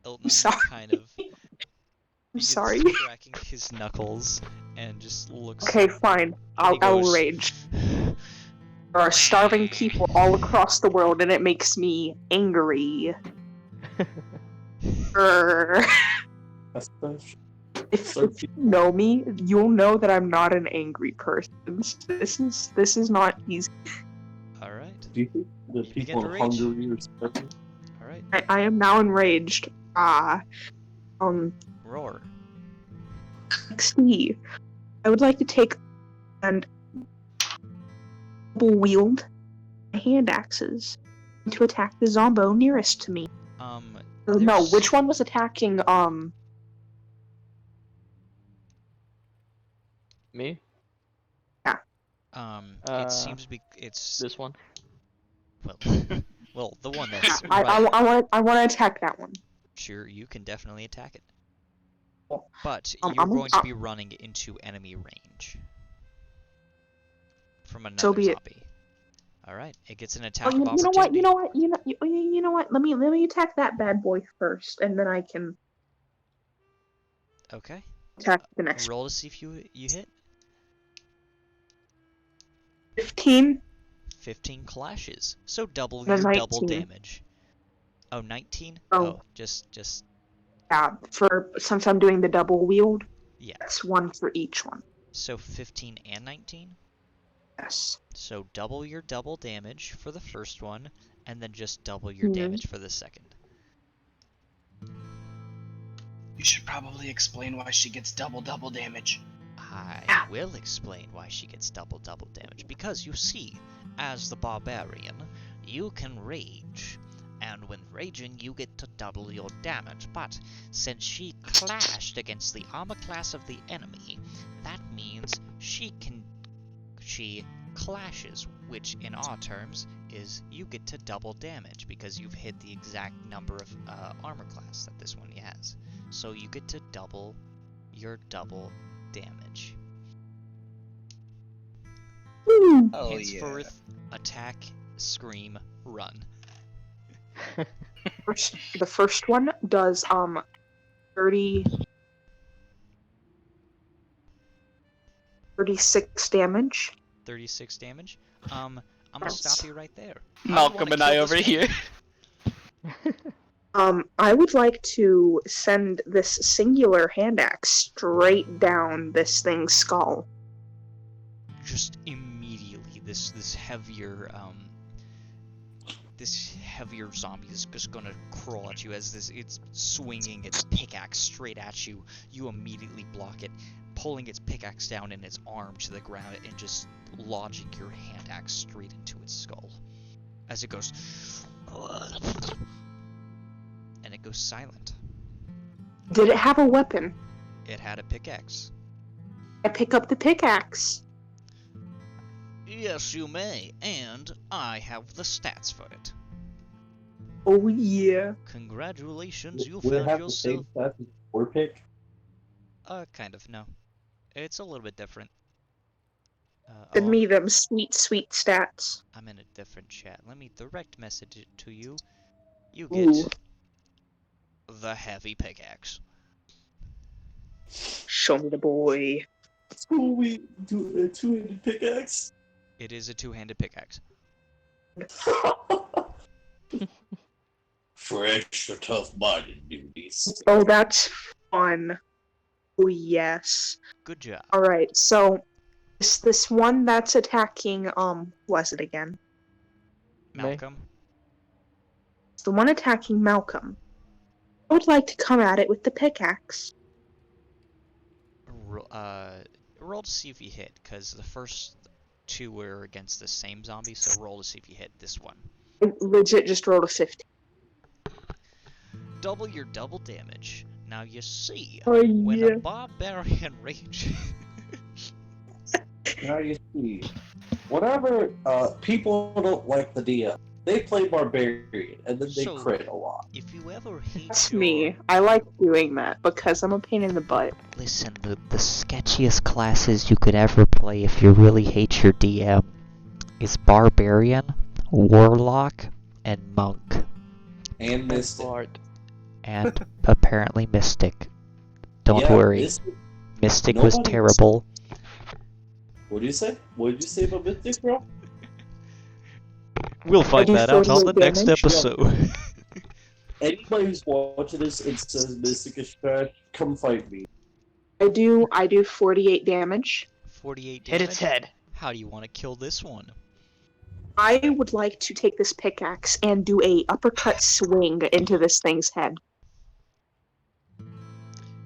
Elton sorry. kind of I'm begins sorry. cracking his knuckles and just looks. Okay, fine. And he I will goes, rage. There are starving people all across the world, and it makes me angry. Grr. That's special. If you know me, you'll know that I'm not an angry person. This is not easy. All right, Do you think the You begin people to in rage. Hungary are special? all right. I am now enraged. Roar. XD. I would like to take and double wield my hand axes to attack the zombo nearest to me. No, There's- which one was attacking? Me? It seems to be it's This one? well, the one that's I right. I want to attack that one. Sure, you can definitely attack it, Cool. but I'm you're gonna- going to be running into enemy range from another So be it. zombie. All right, it gets an Oh, attack you of know what? opportunity. You know what? You know what? Let me attack that bad boy first, and then I can Okay. attack the next. Roll to see if you hit. 15. 15 clashes, so double The your double 19. damage. Oh, 19? Oh. Just Yeah, since I'm doing the double wield, yeah. that's one for each one. So 15 and 19. Yes. So double your double damage for the first one, and then just double your Mhm. damage for the second. You should probably explain why she gets double damage. I will explain why she gets double damage, because you see, as the barbarian, you can rage, and when raging you get to double your damage, but since she clashed against the armor class of the enemy, that means she clashes, which in our terms is you get to double damage because you've hit the exact number of armor class that this one has. So you get to double your double damage. Woo! Oh Henceforth, attack, scream, run. The first one does 36 damage. 36 damage. I'm gonna stop you right there. Malcolm and I over here. I would like to send this singular hand axe straight down this thing's skull. Just immediately, this heavier zombie is just gonna crawl at you as it's swinging its pickaxe straight at you. You immediately block it, pulling its pickaxe down in its arm to the ground and just lodging your hand axe straight into its skull as it goes, and it goes silent. Did it have a weapon? It had a pickaxe. I pick up the pickaxe. Yes, you may, and I have the stats for it. Oh yeah. Congratulations, you Would it found have the same yourself. stats as war pick? Kind of, no. It's a little bit different. Send me them sweet stats. I'm in a different chat. Let me direct message it to you. You Ooh. get the heavy pickaxe. Show me the boy. So we do a two-handed pickaxe? It is a two-handed pickaxe. for extra tough-minded duties. Oh, that's fun. Oh, yes. Good job. Alright, so this one that's attacking, who was it again? Malcolm. It's the one attacking Malcolm. I would like to come at it with the pickaxe. Roll to see if you hit, because the first two were against the same zombie, so roll to see if you hit this one. I legit just rolled a 50. Double your double damage. Now you see, Oh, when yeah. a barbarian rage... Now you see, whenever people don't like the DM, they play barbarian and then they So, crit a lot. If you ever hate That's your... me. I like doing that because I'm a pain in the butt. Listen, the sketchiest classes you could ever play if you really hate your DM is Barbarian, Warlock, and Monk. And Mystic. Bard. And apparently Mystic. Don't Yeah, worry, Mystic was Nobody- terrible. What did you say? What did you say about Mystic, bro? We'll find do that out on the 48 next damage. episode. Anybody who's watching this and says Mystic is trash, come fight me. I do 48 damage. 48 Hit damage? its head. How do you want to kill this one? I would like to take this pickaxe and do a uppercut swing into this thing's head.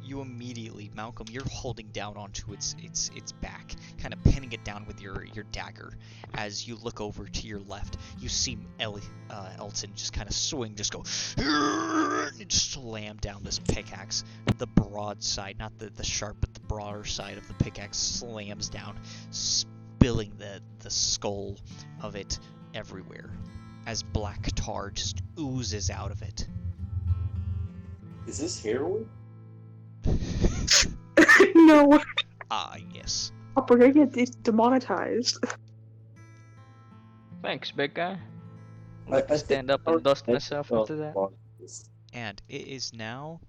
You immediately, Malcolm, you're holding down onto its back, kind of pinning it down with your dagger. As you look over to your left, you see Elton just kind of swing, just go, and just slam down this pickaxe. The broad side, not the sharp, but the broader side of the pickaxe slams down, spilling the skull of it everywhere, as black tar just oozes out of it. Is this heroin? No, Ah, yes. we're gonna get demonetized. Thanks, big guy. I Stand up and dust myself into that. And it is now.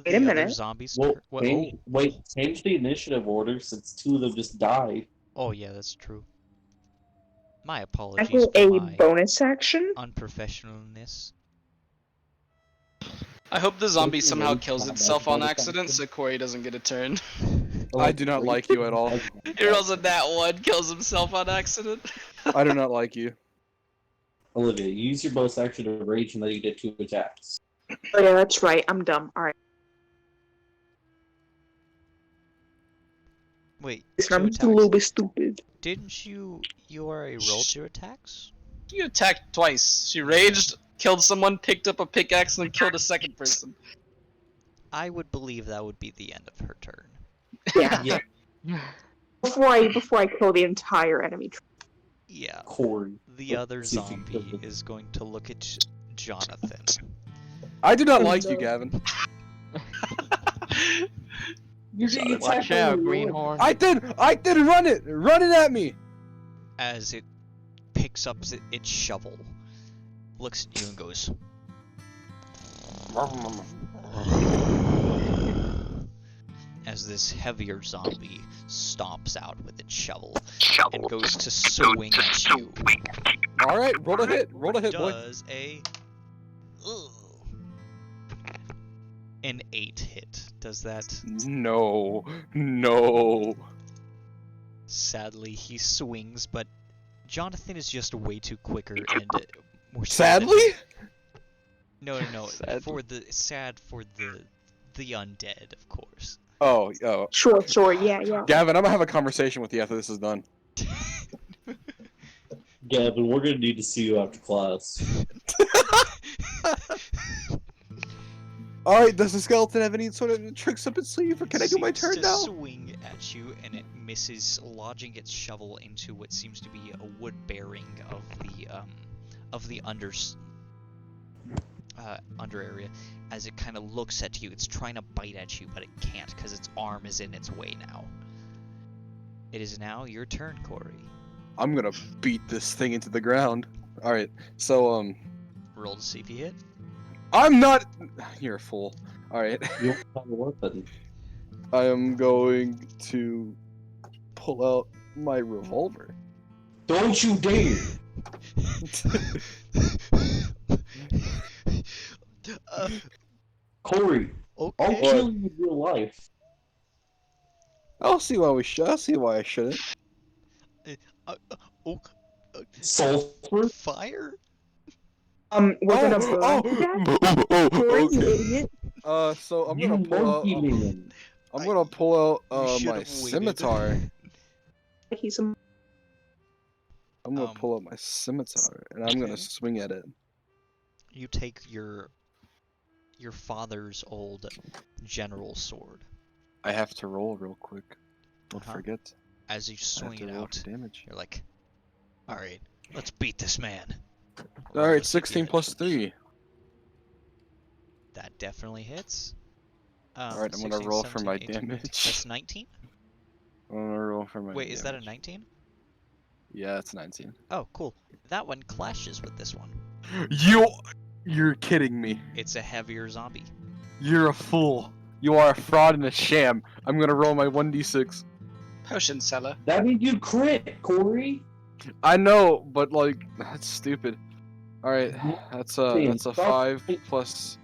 Wait a the other minute. Zombies. Well, What- change the initiative order since two of them just died. oh, yeah, that's true. My I apologies do for a my bonus action. unprofessionalness. I hope the zombie Thank you, somehow Lord. kills itself on accident so Corey doesn't get a turn. I do not like you at all. He rolls a nat 1, kills himself on accident. I do not like you. Olivia, use your bonus action to rage and then you get 2 attacks. Oh yeah, that's right. I'm dumb. Alright. Wait, I'm two just a little attacks. bit stupid. Didn't you already rolled your attacks? You attacked twice. She raged, killed someone, picked up a pickaxe, and then killed a second person. I would believe that would be the end of her turn. Yeah. Yeah, Before I kill the entire enemy. Yeah. Corey. The other See if you zombie can- is going to look at Jonathan. I do not Oh, like no. you, Gavin. You're getting Watch attacked by out, a greenhorn. I did run it! Run it at me! As it picks up its shovel, looks at you and goes. As this heavier zombie stomps out with its shovel and goes to swing at you. Alright, roll a hit, boy. Does an 8 hit. Does that? No. No. Sadly, he swings, but Jonathan is just way too quicker and more. Sadly? No. Sadly. For the undead, of course. Oh. Sure, yeah. Gavin, I'm gonna have a conversation with you after this is done. Gavin, we're gonna need to see you after class. Alright, does the skeleton have any sort of tricks up its sleeve, or can I do my Seems turn to now? swing at you, and it misses, lodging its shovel into what seems to be a wood bearing of the under area. As it kind of looks at you, it's trying to bite at you, but it can't because its arm is in its way now. It is now your turn, Corey. I'm gonna beat this thing into the ground. Alright, so, Roll to see if you hit. I'm not. You're a fool. Alright, You don't have a weapon. I am going to pull out my revolver. Don't you dare! uh, Corey, I'll okay. kill you in real life. I'll see why we should. I'll see why I shouldn't. Oh, Sulfur? fire? We're gonna burn to death? Corey, you idiot. So I'm You gonna pull monkey out. man. I'm gonna pull out You my should've waited. scimitar. He's a I'm gonna pull out my scimitar and I'm gonna okay. swing at it. You take your father's old general sword. I have to roll real quick. Don't Uh-huh. forget. As you I have swing to it roll out, for damage. you're like, alright, let's beat this man. All right, Roll 16 to plus hit. 3. That definitely hits. All right, I'm gonna 16, roll for 17, my 18, 19. damage. That's 19? I'm gonna roll for my Wait, is that a damage. 19? Yeah, it's 19. Oh, cool. That one clashes with this one. You're kidding me. It's a heavier zombie. You're a fool. You are a fraud and a sham. I'm gonna roll my 1d6. Potion seller. That means you crit, Corey. I know, but like that's stupid. All right, that's a Stop. 5 plus.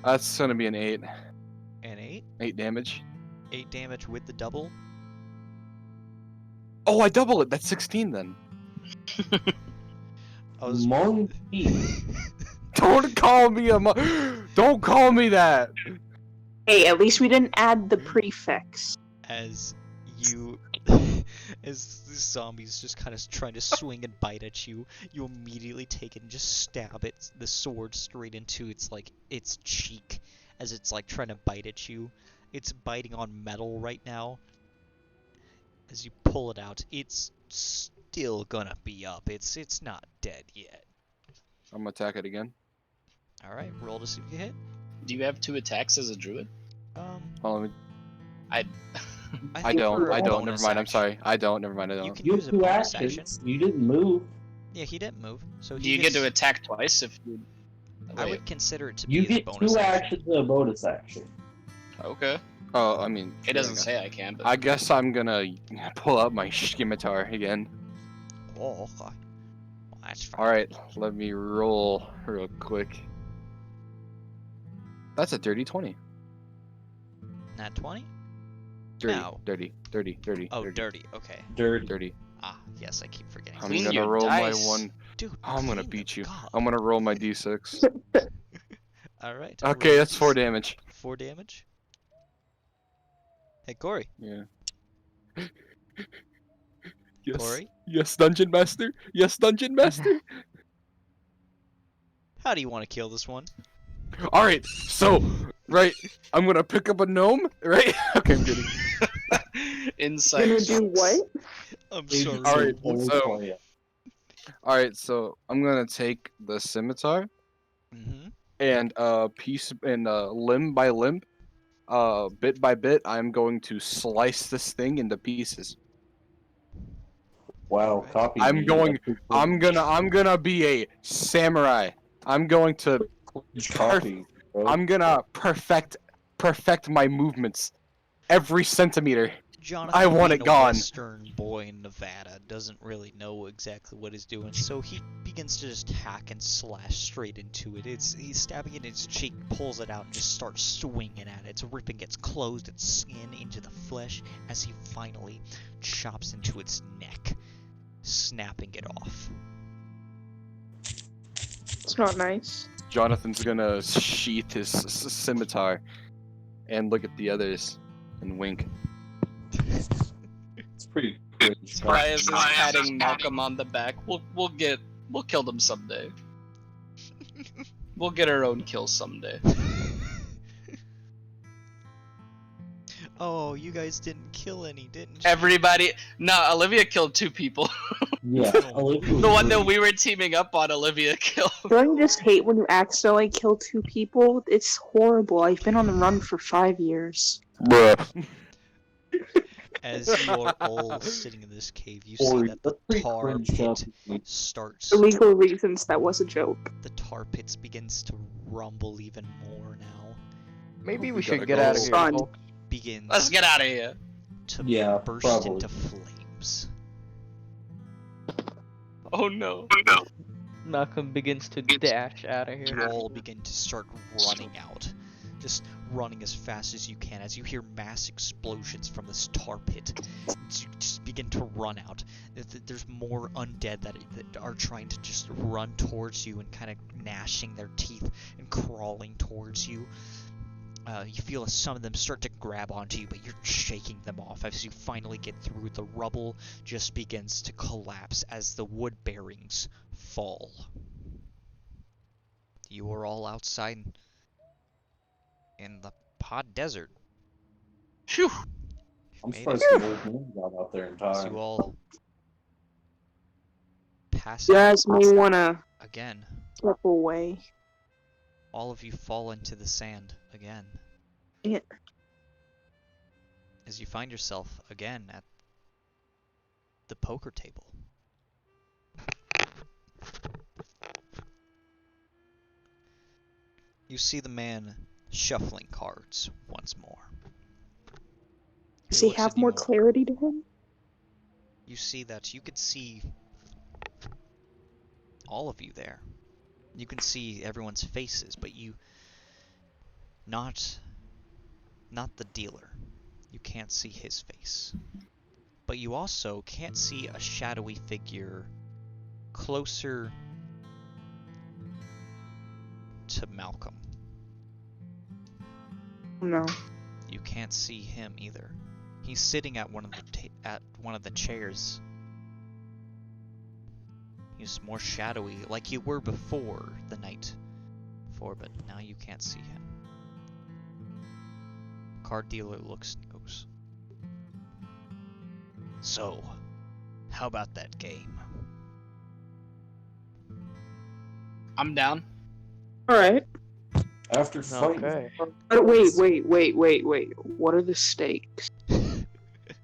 That's gonna be an 8. An 8? 8 damage. 8 damage with the double? Oh, I double it. That's 16 then. I was... Monkey. Don't call me a Don't call me that. Hey, at least we didn't add the prefix. As you... as the zombies just kind of trying to swing and bite at you, you immediately take it and just stab it, the sword straight into its cheek as it's like trying to bite at you. It's biting on metal right now. As you pull it out, it's still gonna be up. It's not dead yet. I'm gonna attack it again. Alright, roll to see if you hit. Do you have 2 attacks as a druid? Hold on. I I think don't. for I a don't. Never bonus mind. I'm action. sorry. I don't. Never mind. I You don't. can You use have a two bonus actions. action. You didn't move. Yeah, he didn't move, so do he you gets, get to attack twice if you? I Wait, would consider it to You be as a get bonus two action. actions and a bonus action. Okay. Oh, I mean. It yeah, doesn't I guess. say I can, but I guess I'm gonna pull out my scimitar again. Oh, okay. Well, that's fine. Alright, let me roll real quick. That's a dirty 20. Nat 20? Dirty, No. dirty. Oh, dirty. Okay. Dirty. Dirty. Ah, yes, I keep forgetting. I'm Clean gonna your roll dice. my one. Dude, I'm gonna clean beat them. you. God. I'm gonna roll my d6. Alright. Okay, that's 4 damage. 4 damage? Hey, Corey. Yeah. Yes. Corey? Yes, Dungeon Master. Yes, Dungeon Master. How do you want to kill this one? Alright, so, right, I'm gonna pick up a gnome, right? Okay, I'm kidding. Insight. Gonna do what? I'm It's sorry. Alright, only so- for you. Alright, so I'm gonna take the scimitar Mm-hmm. and piece and limb by limb, bit by bit, I'm going to slice this thing into pieces. Wow, copy. I'm me. going- That's I'm gonna be a samurai. I'm going to copy. Bro. I'm gonna perfect my movements every centimeter. Jonathan, I want being it gone. a Western boy in Nevada, doesn't really know exactly what he's doing, so he begins to just hack and slash straight into it. He's stabbing it in its cheek, pulls it out, and just starts swinging at it. It's ripping its clothes, its skin into the flesh, as he finally chops into its neck, snapping it off. It's not nice. Jonathan's gonna sheath his scimitar and look at the others and wink. It's pretty cringe. Brias is patting Malcolm on the back. We'll kill them someday. We'll get our own kills someday. Oh, you guys didn't kill any, didn't you? Everybody, no, Olivia killed 2 people. Yeah, Olivia was The one that really- we were teaming up on, Olivia killed. Don't you just hate when you accidentally kill 2 people? It's horrible. I've been on the run for 5 years. Bruh. As you are all sitting in this cave, you see Corey, that the that's pretty tar cringe, pit Jonathan. starts. For legal reasons, that was a joke. The tar pits begins to rumble even more now. Maybe We we should gotta get go. out of here. Fun. folks. Begins Let's get out of here. to Yeah, burst probably. into flames. Oh no. Malcolm begins to dash out of You here. all begin to start running out. Just running as fast as you can as you hear mass explosions from this tar pit. You just begin to run out. There's more undead that are trying to just run towards you and kind of gnashing their teeth and crawling towards you. You feel as some of them start to grab onto you, but you're shaking them off as you finally get through. The rubble just begins to collapse as the wood bearings fall. You are all outside in the pod desert. Phew. I'm Made surprised it. the old man got out there in As time. you all pass You out guys may wanna again. step away. All of you fall into the sand again. Yeah. As you find yourself again at the poker table. You see the man shuffling cards once more. Does He he looks have at you more all. clarity to him? You see that you could see all of you there. You can see everyone's faces, but not the dealer. You can't see his face. But you also can't see a shadowy figure closer to Malcolm. No. You can't see him either. He's sitting at one of the chairs. He's more shadowy, like you were before the night before, but now you can't see him. Card dealer looks and goes, "So, how about that game?" I'm down. Alright. After fighting, Okay. But wait. What are the stakes?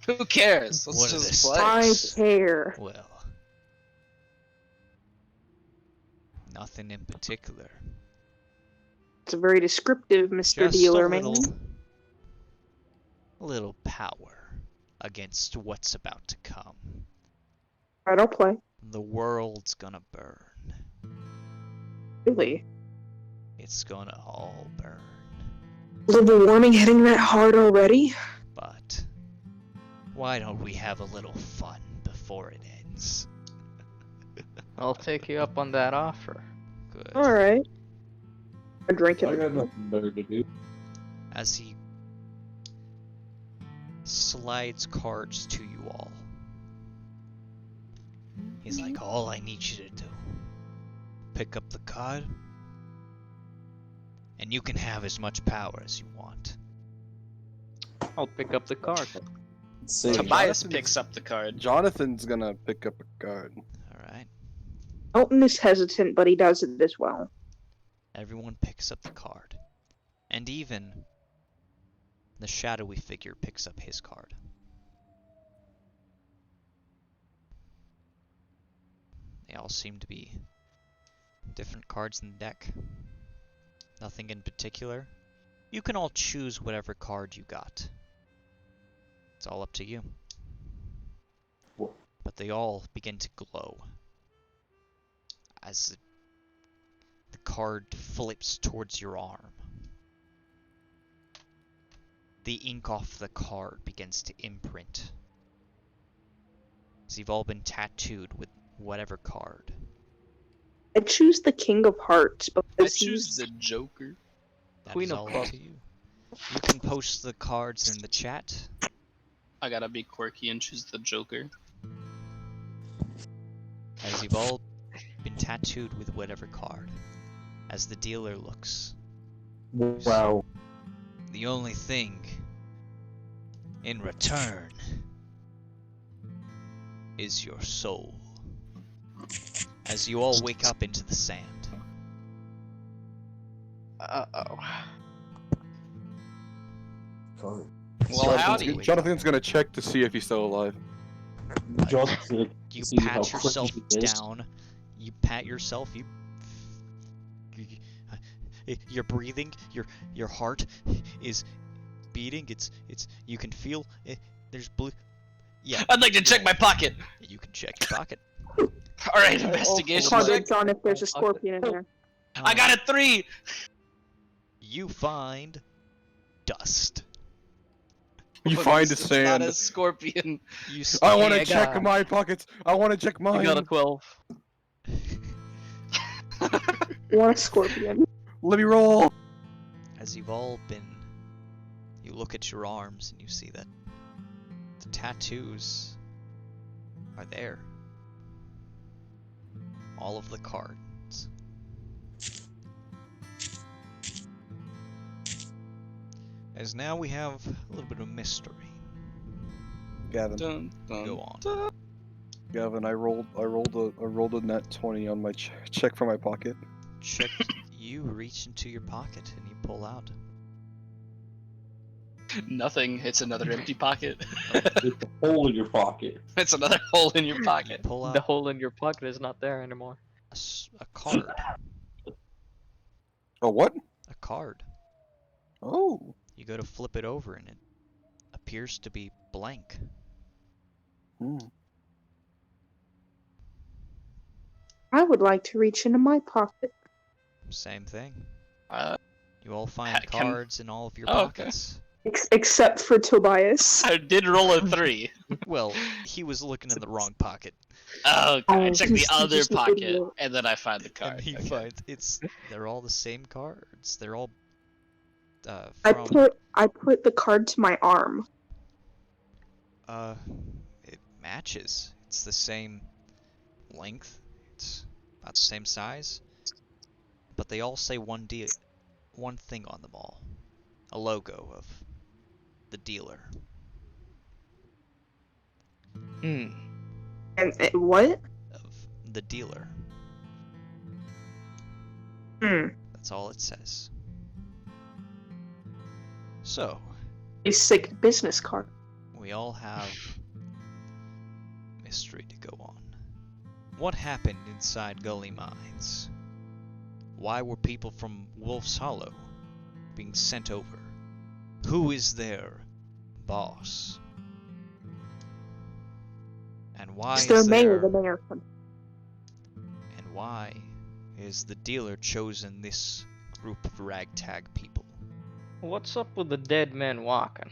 Who cares? Let's What are just the play. I stakes? care. Well, nothing in particular. It's a very descriptive, Mr. Just Dealer a Man. little power against what's about to come. Alright, I'll play. The world's gonna burn. Really? It's gonna all burn. Global warming hitting that hard already? But why don't we have a little fun before it ends? I'll take you up on that offer. Good. Alright. I drink I it. got nothing better to do. As he slides cards to you all, he's like, "All I need you to do, pick up the card, and you can have as much power as you want." I'll pick up the card. Say, Tobias Jonathan's- picks up the card. Jonathan's gonna pick up a card. Alright. Elton is hesitant, but he does it as well. Everyone picks up the card. And even the shadowy figure picks up his card. They all seem to be different cards in the deck. Nothing in particular. You can all choose whatever card you got. It's all up to you. Wha- But they all begin to glow as the card flips towards your arm. The ink off the card begins to imprint. As you've all been tattooed with whatever card. I choose the King of Hearts I because choose he's the Joker. That Queen is of all up Clubs. to you. You can post the cards in the chat. I gotta be quirky and choose the Joker. As you've all been tattooed with whatever card. As the dealer looks. wow. The only thing in return is your soul. As you all wake up into the sand. Uh-oh. Card. Well, howdy. Jonathan's gonna check to see if he's still alive. Jonathan, You see how pat quick yourself he is. down. You pat yourself. You're breathing. Your heart is beating. It's. You can feel it. There's blue. Yeah. I'd like to check my pocket. You can check your pocket. All right, I investigation also- check. Cards on if there's a scorpion in there. I got a 3. You find dust. You Well, find at a least it's not sand. a scorpion. You I want Hey, to I check got- my pockets. I want to check I mine. got a 12. Want a scorpion? Let me roll. As you've all been, you look at your arms and you see that the tattoos are there. All of the cards. As now we have a little bit of mystery. Gavin, Dun, dun, Go on. dun. Gavin, I rolled a net 20 on my check for my pocket. Check. You reach into your pocket and you pull out. Nothing. It's another empty pocket. It's a hole in your pocket. It's another hole in your You pocket. pull The out hole in your pocket is not there anymore. a card. Oh, what? A card. Oh. You go to flip it over and it appears to be blank. Hmm. I would like to reach into my pocket. Same thing. Uh, You all find can- cards in all of your Oh, okay. pockets. Except for Tobias. I did roll a 3. Well, he was looking in the wrong pocket. Oh, okay. I Oh, checked the he's other just an pocket, idiot. and then I find the card. And he Okay. finds they're all the same cards. They're all I from put the card to my arm. it matches. It's the same length. It's about the same size. But they all say one thing on them all. A logo of the dealer. Hmm. And what? Of the dealer. Hmm. That's all it says. So, A sick business card. we all have mystery to go on. What happened inside Gully Mines? Why were people from Wolf's Hollow being sent over? Who is their boss? And why It's is their mayor, there... the mayor. And why is the dealer chosen this group of ragtag people? What's up with the dead man walking?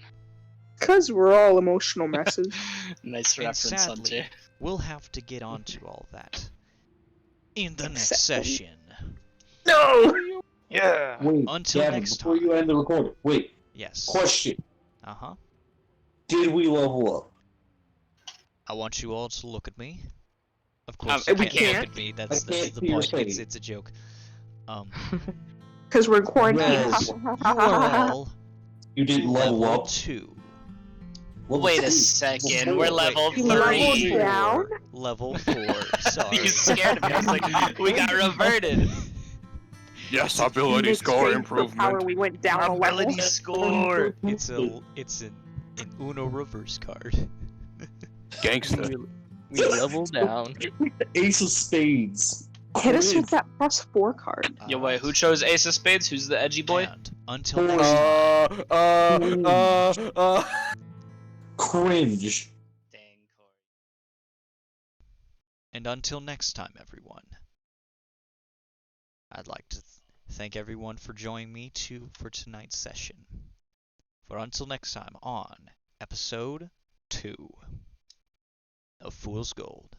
Because we're all emotional messes. Nice And reference, sadly, Hunter. we'll have to get onto all that in the next Sadly. session. No! Yeah. Wait, Until Gavin, next before time. you end the recording, wait. Yes. Question: Uh-huh. did we level up? I want you all to look at me. Of course, we you can't can't. look at me. I That's can't the see your point. It's face. a joke. Because we're quarantined. Yes. You are all You didn't level up. 2. Level Wait a 2. second, Level we're 4. level Wait, 3. Level down? Level 4. Sorry. You scared me. I was like, we got reverted. Yes, In ability exchange score for improvement. Power, we went down a level. Ability score. It's an Uno reverse card. Gangster. We leveled down. Ace of Spades. Hit us with Quiz. that +4 card. Yo, wait, who chose Ace of Spades? Who's the edgy boy? And until next time. Cringe. Dang, Corey. And until next time, everyone. I'd like to thank everyone for joining me for tonight's session. For until next time on episode 2 of Fool's Gold.